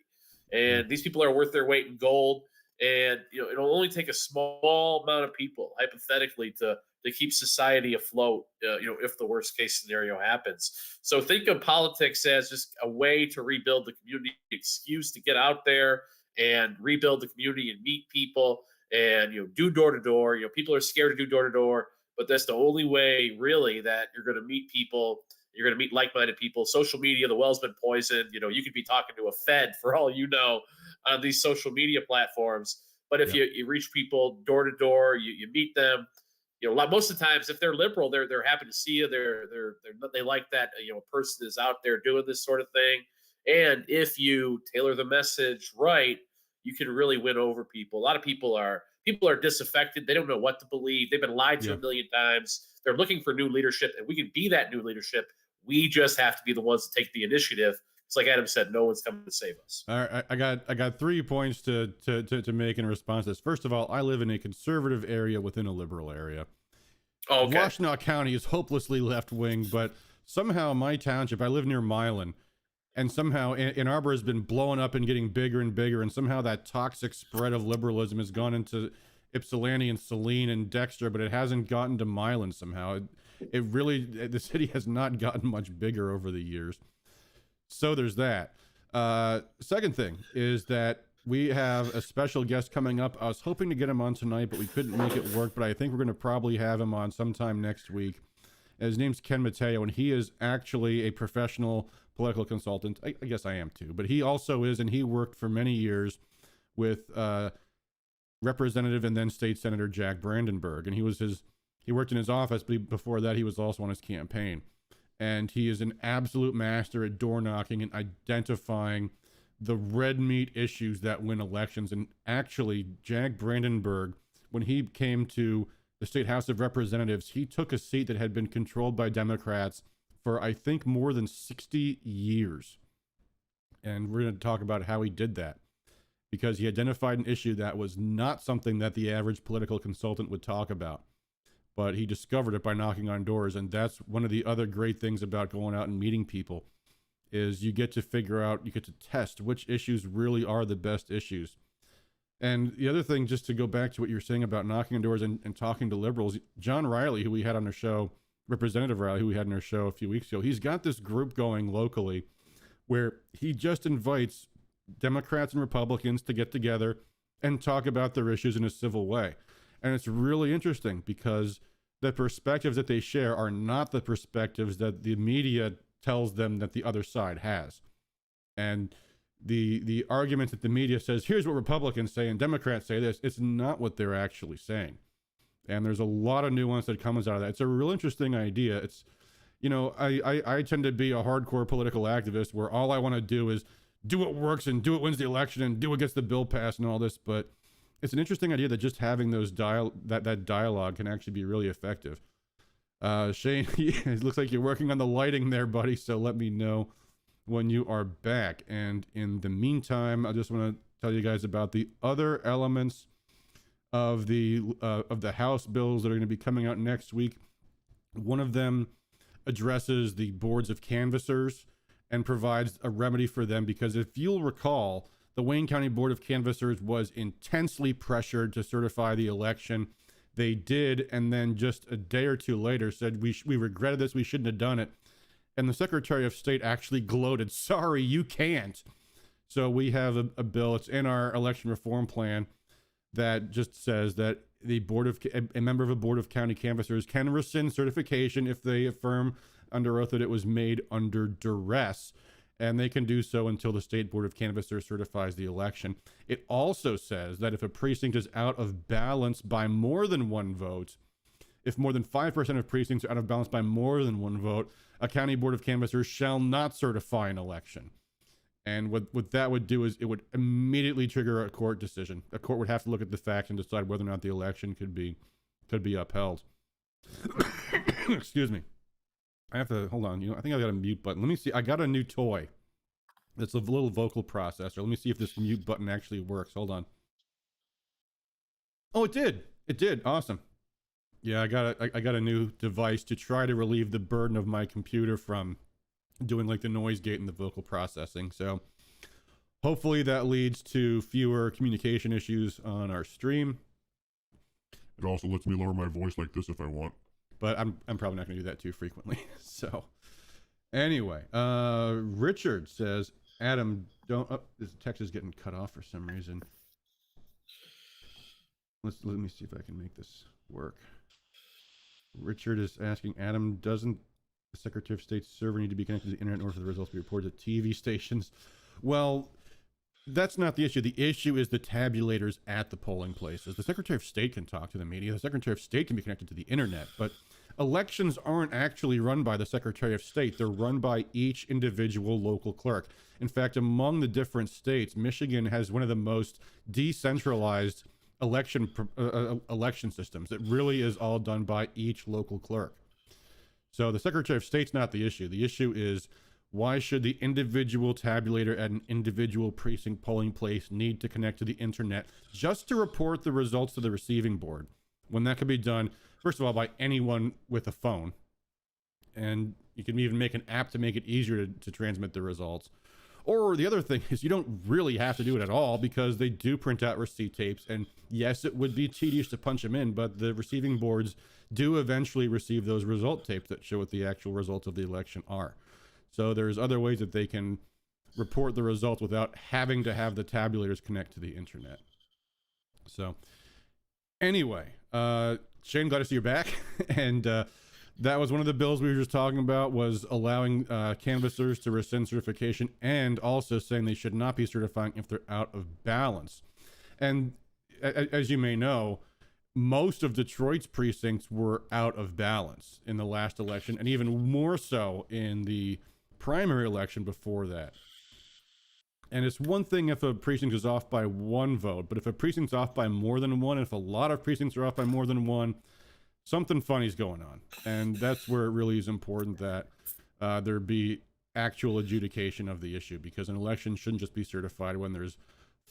S2: And these people are worth their weight in gold. And, you know, it'll only take a small amount of people, hypothetically, to keep society afloat, if the worst case scenario happens. So think of politics as just a way to rebuild the community, excuse to get out there and rebuild the community and meet people and, you know, do door to door. You know, people are scared to do door to door, but that's the only way really that you're going to meet people. You're going to meet like-minded people. Social media, the well's been poisoned. You know, you could be talking to a Fed for all you know on these social media platforms. But if you reach people door to door, you meet them. You know, most of the times, if they're liberal, they're happy to see you. They like that, you know, a person is out there doing this sort of thing. And if you tailor the message right, you can really win over people. A lot of people are disaffected. They don't know what to believe. They've been lied to a million times. They're looking for new leadership, and we can be that new leadership. We just have to be the ones to take the initiative. It's like Adam said, no one's coming to save us.
S1: All right, I got 3 points to make in response to this. First of all, I live in a conservative area within a liberal area.
S2: Oh, okay.
S1: Washtenaw County is hopelessly left-wing, but somehow my township, I live near Milan, and somehow Ann Arbor has been blowing up and getting bigger and bigger, and somehow that toxic spread of liberalism has gone into Ypsilanti and Saline and Dexter, but it hasn't gotten to Milan somehow. The city has not gotten much bigger over the years. So there's that. Second thing is that we have a special guest coming up. I was hoping to get him on tonight, but we couldn't make it work. But I think we're going to probably have him on sometime next week. His name's Ken Mateo, and he is actually a professional political consultant. I guess I am too, but he also is, and he worked for many years with Representative and then State Senator Jack Brandenburg, and he worked in his office, but before that, he was also on his campaign. And he is an absolute master at door knocking and identifying the red meat issues that win elections. And actually, Jack Brandenburg, when he came to the State House of Representatives, he took a seat that had been controlled by Democrats for, I think, more than 60 years. And we're going to talk about how he did that, because he identified an issue that was not something that the average political consultant would talk about. But he discovered it by knocking on doors. And that's one of the other great things about going out and meeting people, is you get to figure out, you get to test which issues really are the best issues. And the other thing, just to go back to what you're saying about knocking on doors and talking to liberals, John Riley, who we had on our show, Representative Riley, who we had on our show a few weeks ago, he's got this group going locally where he just invites Democrats and Republicans to get together and talk about their issues in a civil way. And it's really interesting because the perspectives that they share are not the perspectives that the media tells them that the other side has. And the argument that the media says, here's what Republicans say and Democrats say this, it's not what they're actually saying. And there's a lot of nuance that comes out of that. It's a real interesting idea. It's, you know, I tend to be a hardcore political activist where all I want to do is do what works and do what wins the election and do what gets the bill passed and all this. But it's an interesting idea that just having those that dialogue can actually be really effective. Shane, it looks like you're working on the lighting there, buddy. So let me know when you are back. And in the meantime, I just want to tell you guys about the other elements of the House bills that are going to be coming out next week. One of them addresses the boards of canvassers and provides a remedy for them, because if you'll recall, the Wayne County Board of Canvassers was intensely pressured to certify the election. They did, and then just a day or two later said, we regretted this, we shouldn't have done it. And the Secretary of State actually gloated, sorry, you can't. So we have a bill, it's in our election reform plan, that just says that a member of a board of county canvassers can rescind certification if they affirm under oath that it was made under duress, and they can do so until the state board of canvassers certifies the election. It also says that if a precinct is out of balance by more than one vote, if more than 5% of precincts are out of balance by more than one vote, a county board of canvassers shall not certify an election. And what that would do is it would immediately trigger a court decision. A court would have to look at the facts and decide whether or not the election could be upheld. Excuse me. I have to, hold on. You know, I think I got a mute button. Let me see. I got a new toy. That's a little vocal processor. Let me see if this mute button actually works. Hold on. Oh, it did. It did. Awesome. Yeah, I got a new device to try to relieve the burden of my computer from doing like the noise gate and the vocal processing. So hopefully that leads to fewer communication issues on our stream.
S3: It also lets me lower my voice like this if I want.
S1: But I'm probably not going to do that too frequently. So anyway, Richard says, Adam, don't, oh, this text is getting cut off for some reason. Let me see if I can make this work. Richard is asking, Adam, doesn't the Secretary of State's server need to be connected to the internet in order for the results to be reported to TV stations? Well, that's not the issue. The issue is the tabulators at the polling places. The Secretary of State can talk to the media. The Secretary of State can be connected to the internet, but elections aren't actually run by the Secretary of State. They're run by each individual local clerk. In fact, among the different states, Michigan has one of the most decentralized election systems. It really is all done by each local clerk. So the Secretary of State's not the issue. The issue is, why should the individual tabulator at an individual precinct polling place need to connect to the internet just to report the results to the receiving board, when that could be done, first of all, by anyone with a phone? And you can even make an app to make it easier to transmit the results. Or the other thing is, you don't really have to do it at all, because they do print out receipt tapes. And yes, it would be tedious to punch them in, but the receiving boards do eventually receive those result tapes that show what the actual results of the election are. So there's other ways that they can report the results without having to have the tabulators connect to the internet. So anyway, Shane, glad to see you're back. And that was one of the bills we were just talking about, was allowing canvassers to rescind certification, and also saying they should not be certifying if they're out of balance. And as you may know, most of Detroit's precincts were out of balance in the last election, and even more so in the primary election before that. And it's one thing if a precinct is off by one vote, but if a precinct's off by more than one, if a lot of precincts are off by more than one, something funny's going on. And that's where it really is important that there be actual adjudication of the issue, because an election shouldn't just be certified when there's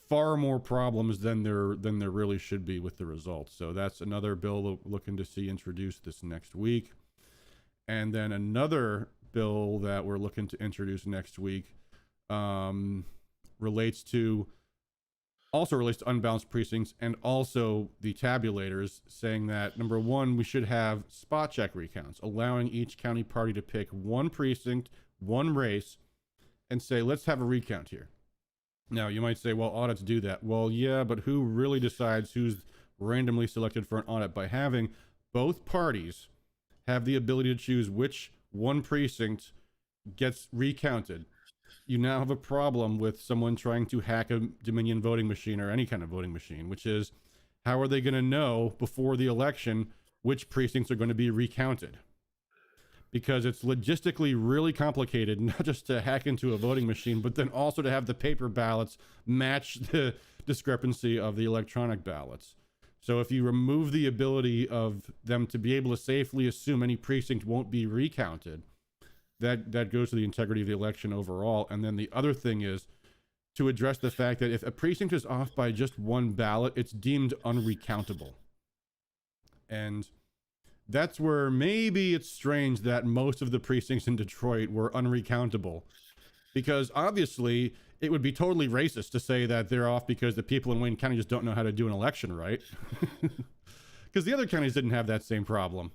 S1: far more problems than there really should be with the results. So that's another bill that we're looking to see introduced this next week. And then another bill that we're looking to introduce next week relates to also relates to unbalanced precincts and also the tabulators, saying that number one, we should have spot check recounts, allowing each county party to pick one precinct, one race, and say, let's have a recount here. Now, you might say, well, audits do that. Well, yeah, but who really decides who's randomly selected for an audit? By having both parties have the ability to choose which one precinct gets recounted, you now have a problem with someone trying to hack a Dominion voting machine or any kind of voting machine, which is, how are they going to know before the election which precincts are going to be recounted? Because it's logistically really complicated, not just to hack into a voting machine, but then also to have the paper ballots match the discrepancy of the electronic ballots. So if you remove the ability of them to be able to safely assume any precinct won't be recounted, that goes to the integrity of the election overall. And then the other thing is to address the fact that if a precinct is off by just one ballot, it's deemed unrecountable. And that's where maybe it's strange that most of the precincts in Detroit were unrecountable, because obviously it would be totally racist to say that they're off because the people in Wayne County just don't know how to do an election right. Because the other counties didn't have that same problem.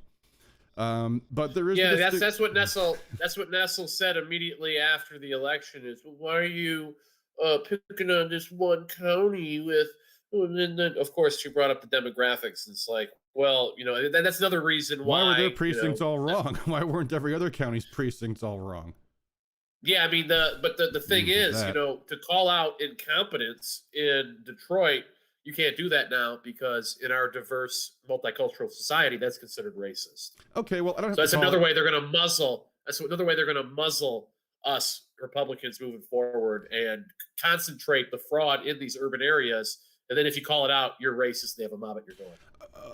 S1: But there is,
S2: that's what Nessel said immediately after the election is, well, why are you picking on this one county with, and then of course she brought up the demographics, and it's like, well, that's another reason why
S1: were their precincts all wrong? Why weren't every other county's precincts all wrong?
S2: Yeah, I mean, the thing is, to call out incompetence in Detroit, you can't do that now, because in our diverse multicultural society, that's considered racist.
S1: Okay, well, I don't have
S2: so that's another way they're going to muzzle. That's another way they're going to muzzle us Republicans moving forward and concentrate the fraud in these urban areas. And then if you call it out, you're racist. They have a mob at your door.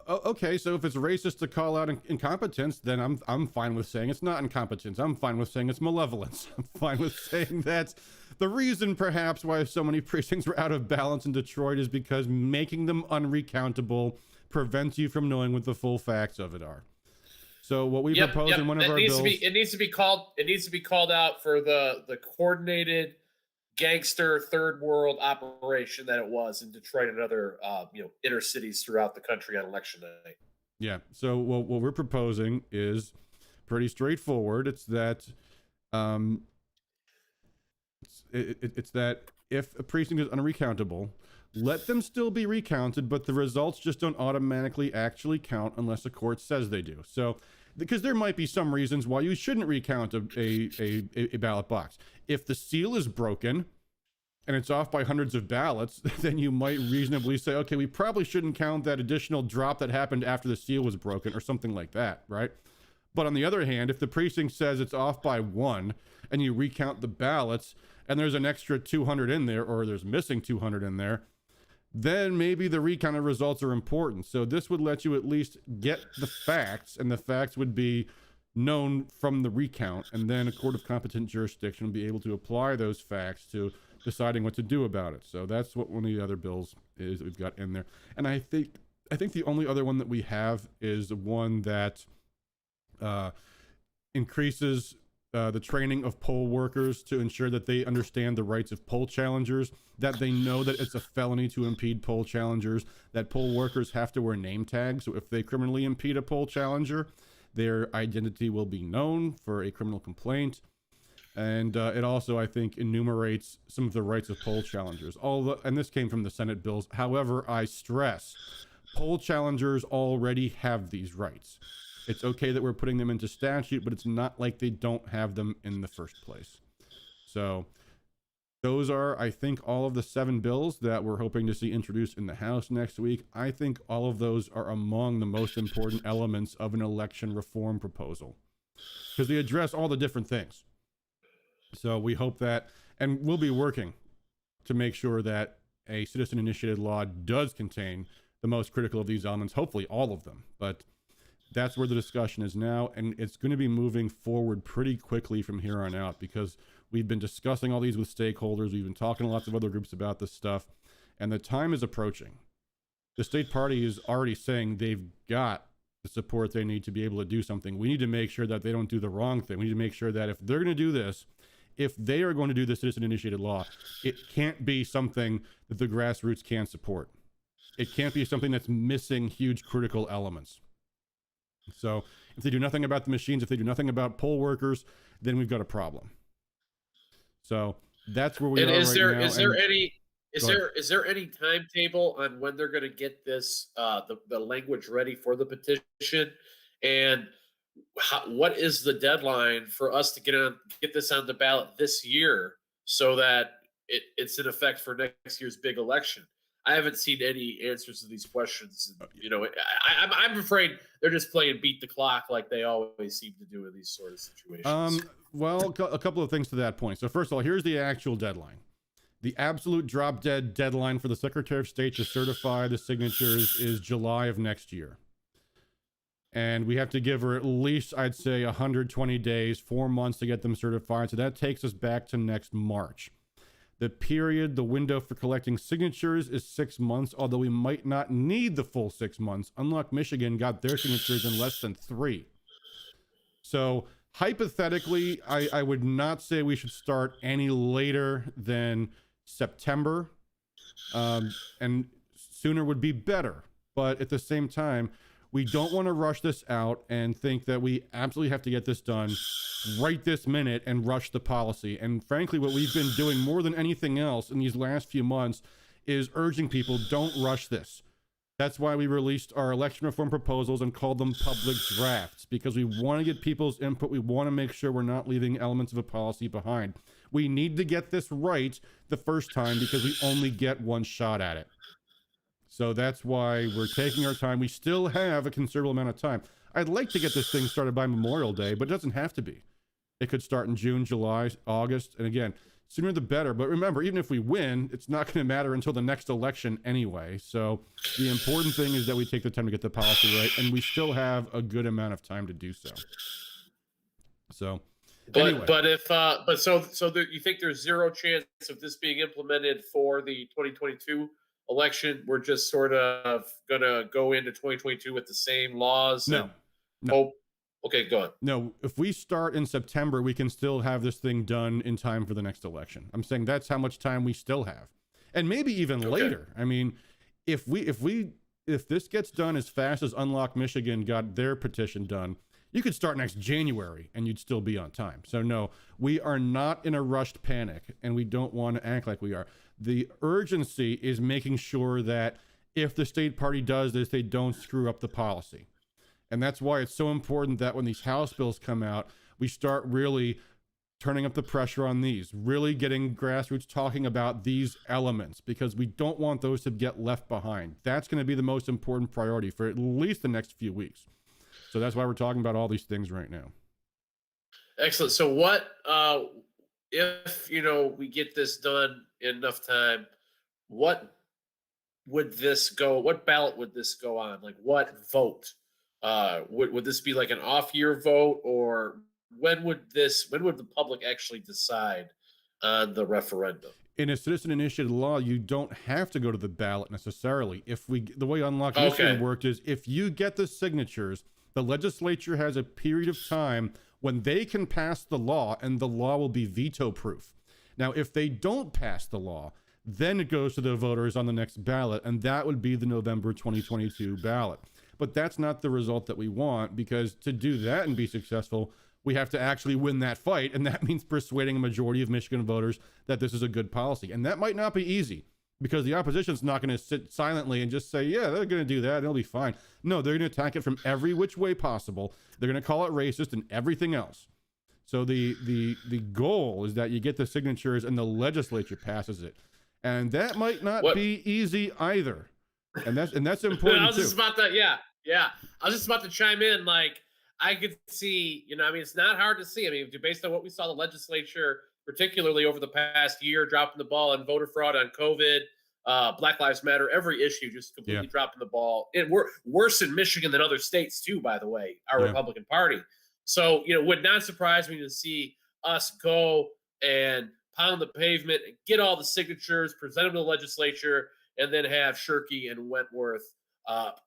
S1: Okay, so if it's racist to call out incompetence, then I'm fine with saying it's not incompetence. I'm fine with saying it's malevolence. I'm fine with saying that the reason perhaps why so many precincts were out of balance in Detroit is because making them unrecountable prevents you from knowing what the full facts of it are. So what we propose in one of our bills,
S2: it needs to be called out for the coordinated gangster third world operation that it was in Detroit and other inner cities throughout the country on election night.
S1: Yeah. So what we're proposing is pretty straightforward. It's that it's that if a precinct is unrecountable, let them still be recounted, but the results just don't automatically actually count unless a court says they do. So because there might be some reasons why you shouldn't recount a ballot box. If the seal is broken and it's off by hundreds of ballots, then you might reasonably say, okay, we probably shouldn't count that additional drop that happened after the seal was broken or something like that, right? But on the other hand, if the precinct says it's off by one and you recount the ballots and there's an extra 200 in there, or there's missing 200 in there, then maybe the recounted results are important. So this would let you at least get the facts, and the facts would be known from the recount, and then a court of competent jurisdiction will be able to apply those facts to deciding what to do about it. So that's what one of the other bills is that we've got in there. And I think the only other one that we have is one that increases the training of poll workers to ensure that they understand the rights of poll challengers, that they know that it's a felony to impede poll challengers, that poll workers have to wear name tags. So if they criminally impede a poll challenger, their identity will be known for a criminal complaint. And it also, I think, enumerates some of the rights of poll challengers. And this came from the Senate bills. However, I stress, poll challengers already have these rights. It's okay that we're putting them into statute, but it's not like they don't have them in the first place. So those are, I think, all of the 7 bills that we're hoping to see introduced in the House next week. I think all of those are among the most important elements of an election reform proposal, because they address all the different things. So we hope that, and we'll be working to make sure that a citizen-initiated law does contain the most critical of these elements, hopefully all of them. But that's where the discussion is now, and it's going to be moving forward pretty quickly from here on out, because we've been discussing all these with stakeholders. We've been talking to lots of other groups about this stuff, and the time is approaching. The state party is already saying they've got the support they need to be able to do something. We need to make sure that they don't do the wrong thing. We need to make sure that if they're going to do this, if they are going to do the citizen-initiated law, it can't be something that the grassroots can't support. It can't be something that's missing huge critical elements. So if they do nothing about the machines, if they do nothing about poll workers, then we've got a problem. So that's where we are right now.
S2: Is there any timetable on when they're going to get this the language ready for the petition, and what is the deadline for us to get this on the ballot this year so that it's in effect for next year's big election? I haven't seen any answers to these questions. You know, I'm afraid they're just playing beat the clock like they always seem to do in these sort of situations.
S1: Well, a couple of things to that point. So first of all, here's the actual deadline. The absolute drop dead deadline for the Secretary of State to certify the signatures is July of next year. And we have to give her at least, I'd say, 120 days, 4 months to get them certified. So that takes us back to next March. The window for collecting signatures is 6 months, although we might not need the full 6 months. Unlike Michigan, got their signatures in less than 3. So hypothetically, I would not say we should start any later than September, and sooner would be better. But at the same time, we don't want to rush this out and think that we absolutely have to get this done right this minute and rush the policy. And frankly, what we've been doing more than anything else in these last few months is urging people, don't rush this. That's why we released our election reform proposals and called them public drafts, because we want to get people's input. We want to make sure we're not leaving elements of a policy behind. We need to get this right the first time because we only get one shot at it. So that's why we're taking our time. We still have a considerable amount of time. I'd like to get this thing started by Memorial Day, but it doesn't have to be. It could start in June, July, August, and again, sooner the better. But remember, even if we win, it's not going to matter until the next election anyway. So the important thing is that we take the time to get the policy right, and we still have a good amount of time to do so. So, anyway.
S2: You think there's zero chance of this being implemented for the 2022 election? We're just sort of gonna go into 2022 with the same laws?
S1: No.
S2: Hope. Okay, go on.
S1: No, if we start in September, we can still have this thing done in time for the next election. I'm saying that's how much time we still have, and maybe even later. I mean, if this gets done as fast as Unlock Michigan got their petition done, you could start next January and you'd still be on time. So no, we are not in a rushed panic, and we don't want to act like we are. The urgency is making sure that if the state party does this, they don't screw up the policy. And that's why it's so important that when these House bills come out, we start really turning up the pressure on these, really getting grassroots talking about these elements, because we don't want those to get left behind. That's going to be the most important priority for at least the next few weeks. So that's why we're talking about all these things right now.
S2: Excellent. So what, if, we get this done in enough time, what ballot would this go on? Like, what vote? Would this be like an off-year vote, or when would the public actually decide on the referendum?
S1: In a citizen-initiated law, you don't have to go to the ballot necessarily. The way Unlock Michigan worked is, if you get the signatures, the legislature has a period of time when they can pass the law, and the law will be veto-proof. Now, if they don't pass the law, then it goes to the voters on the next ballot, and that would be the November 2022 ballot. But that's not the result that we want, because to do that and be successful, we have to actually win that fight, and that means persuading a majority of Michigan voters that this is a good policy. And that might not be easy, because the opposition's not going to sit silently and just say, yeah, they're going to do that, it'll be fine. No, they're going to attack it from every which way possible. They're going to call it racist and everything else. So the goal is that you get the signatures and the legislature passes it. And that might not be easy either. And that's important.
S2: I was just about to, I was just about to chime in. Like, I could see, it's not hard to see. I mean, based on what we saw the legislature, particularly over the past year, dropping the ball on voter fraud, on COVID, Black Lives Matter, every issue just completely dropping the ball. And we're worse in Michigan than other states too, by the way, our Republican Party. So, would not surprise me to see us go and pound the pavement and get all the signatures, present them to the legislature, and then have Shirkey and Wentworth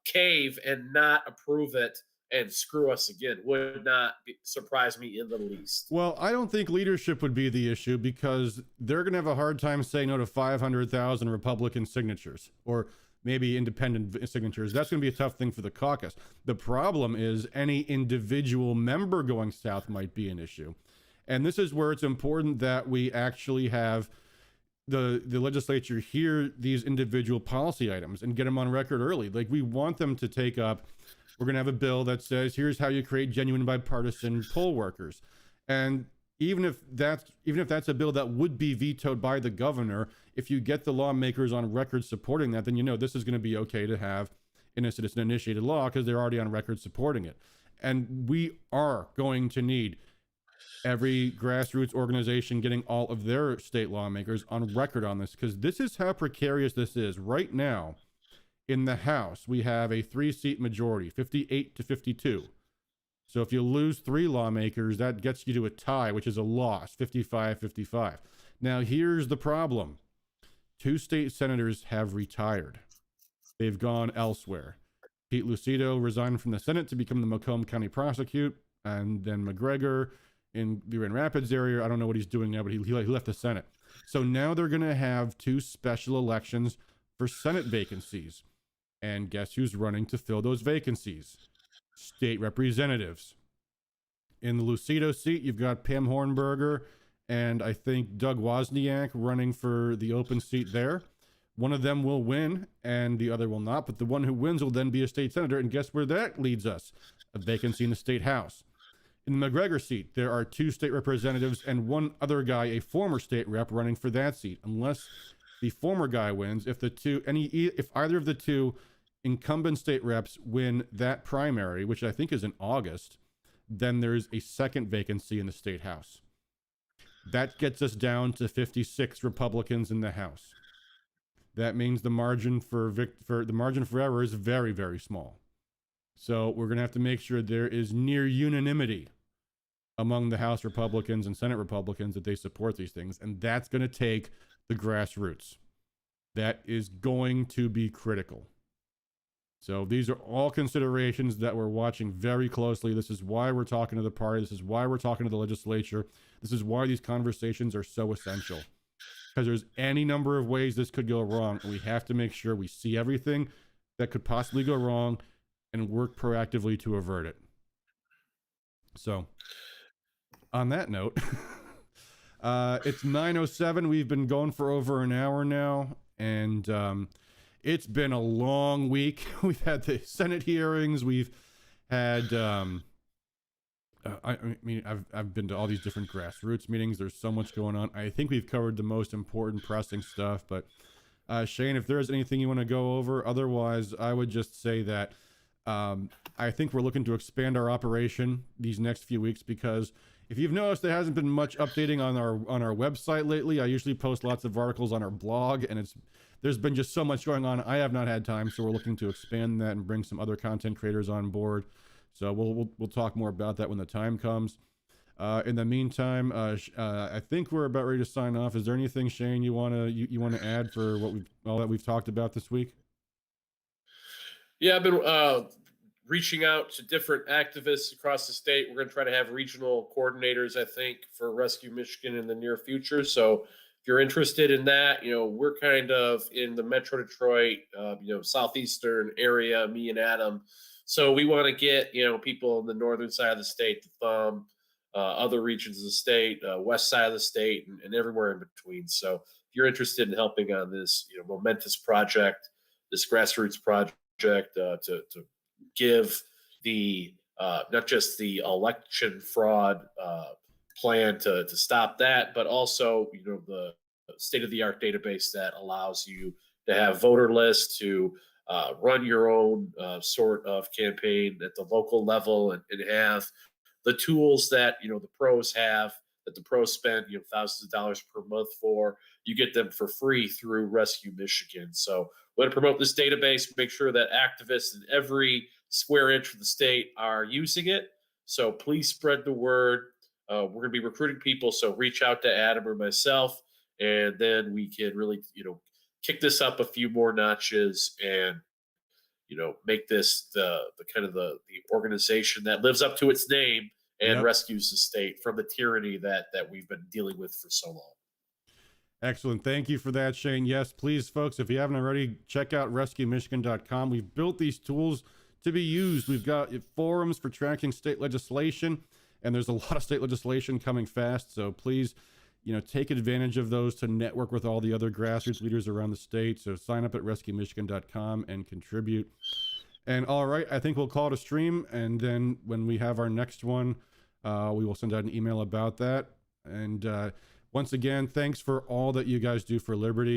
S2: cave and not approve it and screw us again. Would not surprise me in the least.
S1: Well, I don't think leadership would be the issue because they're going to have a hard time saying no to 500,000 Republican signatures or maybe independent signatures. That's going to be a tough thing for the caucus. The problem is any individual member going south might be an issue. And this is where it's important that we actually have the legislature hear these individual policy items and get them on record early. Like, we want them to take up, we're going to have a bill that says, here's how you create genuine bipartisan poll workers. And even if that's a bill that would be vetoed by the governor, if you get the lawmakers on record supporting that, then you know this is going to be okay to have in a citizen initiated law because they're already on record supporting it. And we are going to need every grassroots organization getting all of their state lawmakers on record on this, because this is how precarious this is. Right now, in the House, we have a 3-seat majority, 58 to 52. So if you lose 3 lawmakers, that gets you to a tie, which is a loss, 55-55. Now, here's the problem. 2 state senators have retired. They've gone elsewhere. Pete Lucido resigned from the Senate to become the Macomb County prosecutor, and then McGregor in the Grand Rapids area, I don't know what he's doing now, but he left the Senate. So now they're going to have 2 special elections for Senate vacancies. And guess who's running to fill those vacancies? State representatives. In the Lucido seat, you've got Pam Hornberger and I think Doug Wozniak running for the open seat there. One of them will win and the other will not, but the one who wins will then be a state senator. And guess where that leads us? A vacancy in the state house. In the McGregor seat, there are 2 state representatives and one other guy, a former state rep, running for that seat. Unless the former guy wins, if either of the 2 incumbent state reps win that primary, which I think is in August, then there's a second vacancy in the state house. That gets us down to 56 Republicans in the House. That means the margin for error is very, very small. So we're going to have to make sure there is near unanimity among the House Republicans and Senate Republicans that they support these things. And that's going to take the grassroots. That is going to be critical. So these are all considerations that we're watching very closely. This is why we're talking to the party. This is why we're talking to the legislature. This is why these conversations are so essential. Because there's any number of ways this could go wrong. And we have to make sure we see everything that could possibly go wrong and work proactively to avert it. So on that note, it's 9:07. We've been going for over an hour now. And it's been a long week. We've had the Senate hearings. We've had, I've been to all these different grassroots meetings. There's so much going on. I think we've covered the most important, pressing stuff. But Shane, if there's anything you want to go over, otherwise, I would just say that I think we're looking to expand our operation these next few weeks because if you've noticed, there hasn't been much updating on our website lately. I usually post lots of articles on our blog, and there's been just so much going on. I have not had time, so we're looking to expand that and bring some other content creators on board. So we'll talk more about that when the time comes. In the meantime, I think we're about ready to sign off. Is there anything, Shane, you wanna add for all that we've talked about this week?
S2: Yeah, I've been reaching out to different activists across the state. We're going to try to have regional coordinators, I think, for Rescue Michigan in the near future. So if you're interested in that, we're kind of in the Metro Detroit, southeastern area, me and Adam. So we want to get, people on the northern side of the state, the thumb, other regions of the state, west side of the state, and everywhere in between. So if you're interested in helping on this, momentous project, this grassroots project, to give the not just the election fraud plan to stop that, but also the state-of-the-art database that allows you to have voter lists, to run your own sort of campaign at the local level, and have the tools that the pros have, that the pros spend thousands of dollars per month for. You get them for free through Rescue Michigan. So we're going to promote this database, make sure that activists in every square inch of the state are using it. So please spread the word. We're going to be recruiting people, so reach out to Adam or myself, and then we can really kick this up a few more notches and make this the kind of the organization that lives up to its name and
S1: Yep.
S2: rescues the state from the tyranny that we've been dealing with for so long.
S1: Excellent. Thank you for that, Shane. Yes, please, folks, if you haven't already, check out rescuemichigan.com. We've built these tools to be used. We've got forums for tracking state legislation, and there's a lot of state legislation coming fast. So please, take advantage of those to network with all the other grassroots leaders around the state. So sign up at rescuemichigan.com and contribute. And all right, I think we'll call it a stream. And then when we have our next one, we will send out an email about that. And once again, thanks for all that you guys do for liberty.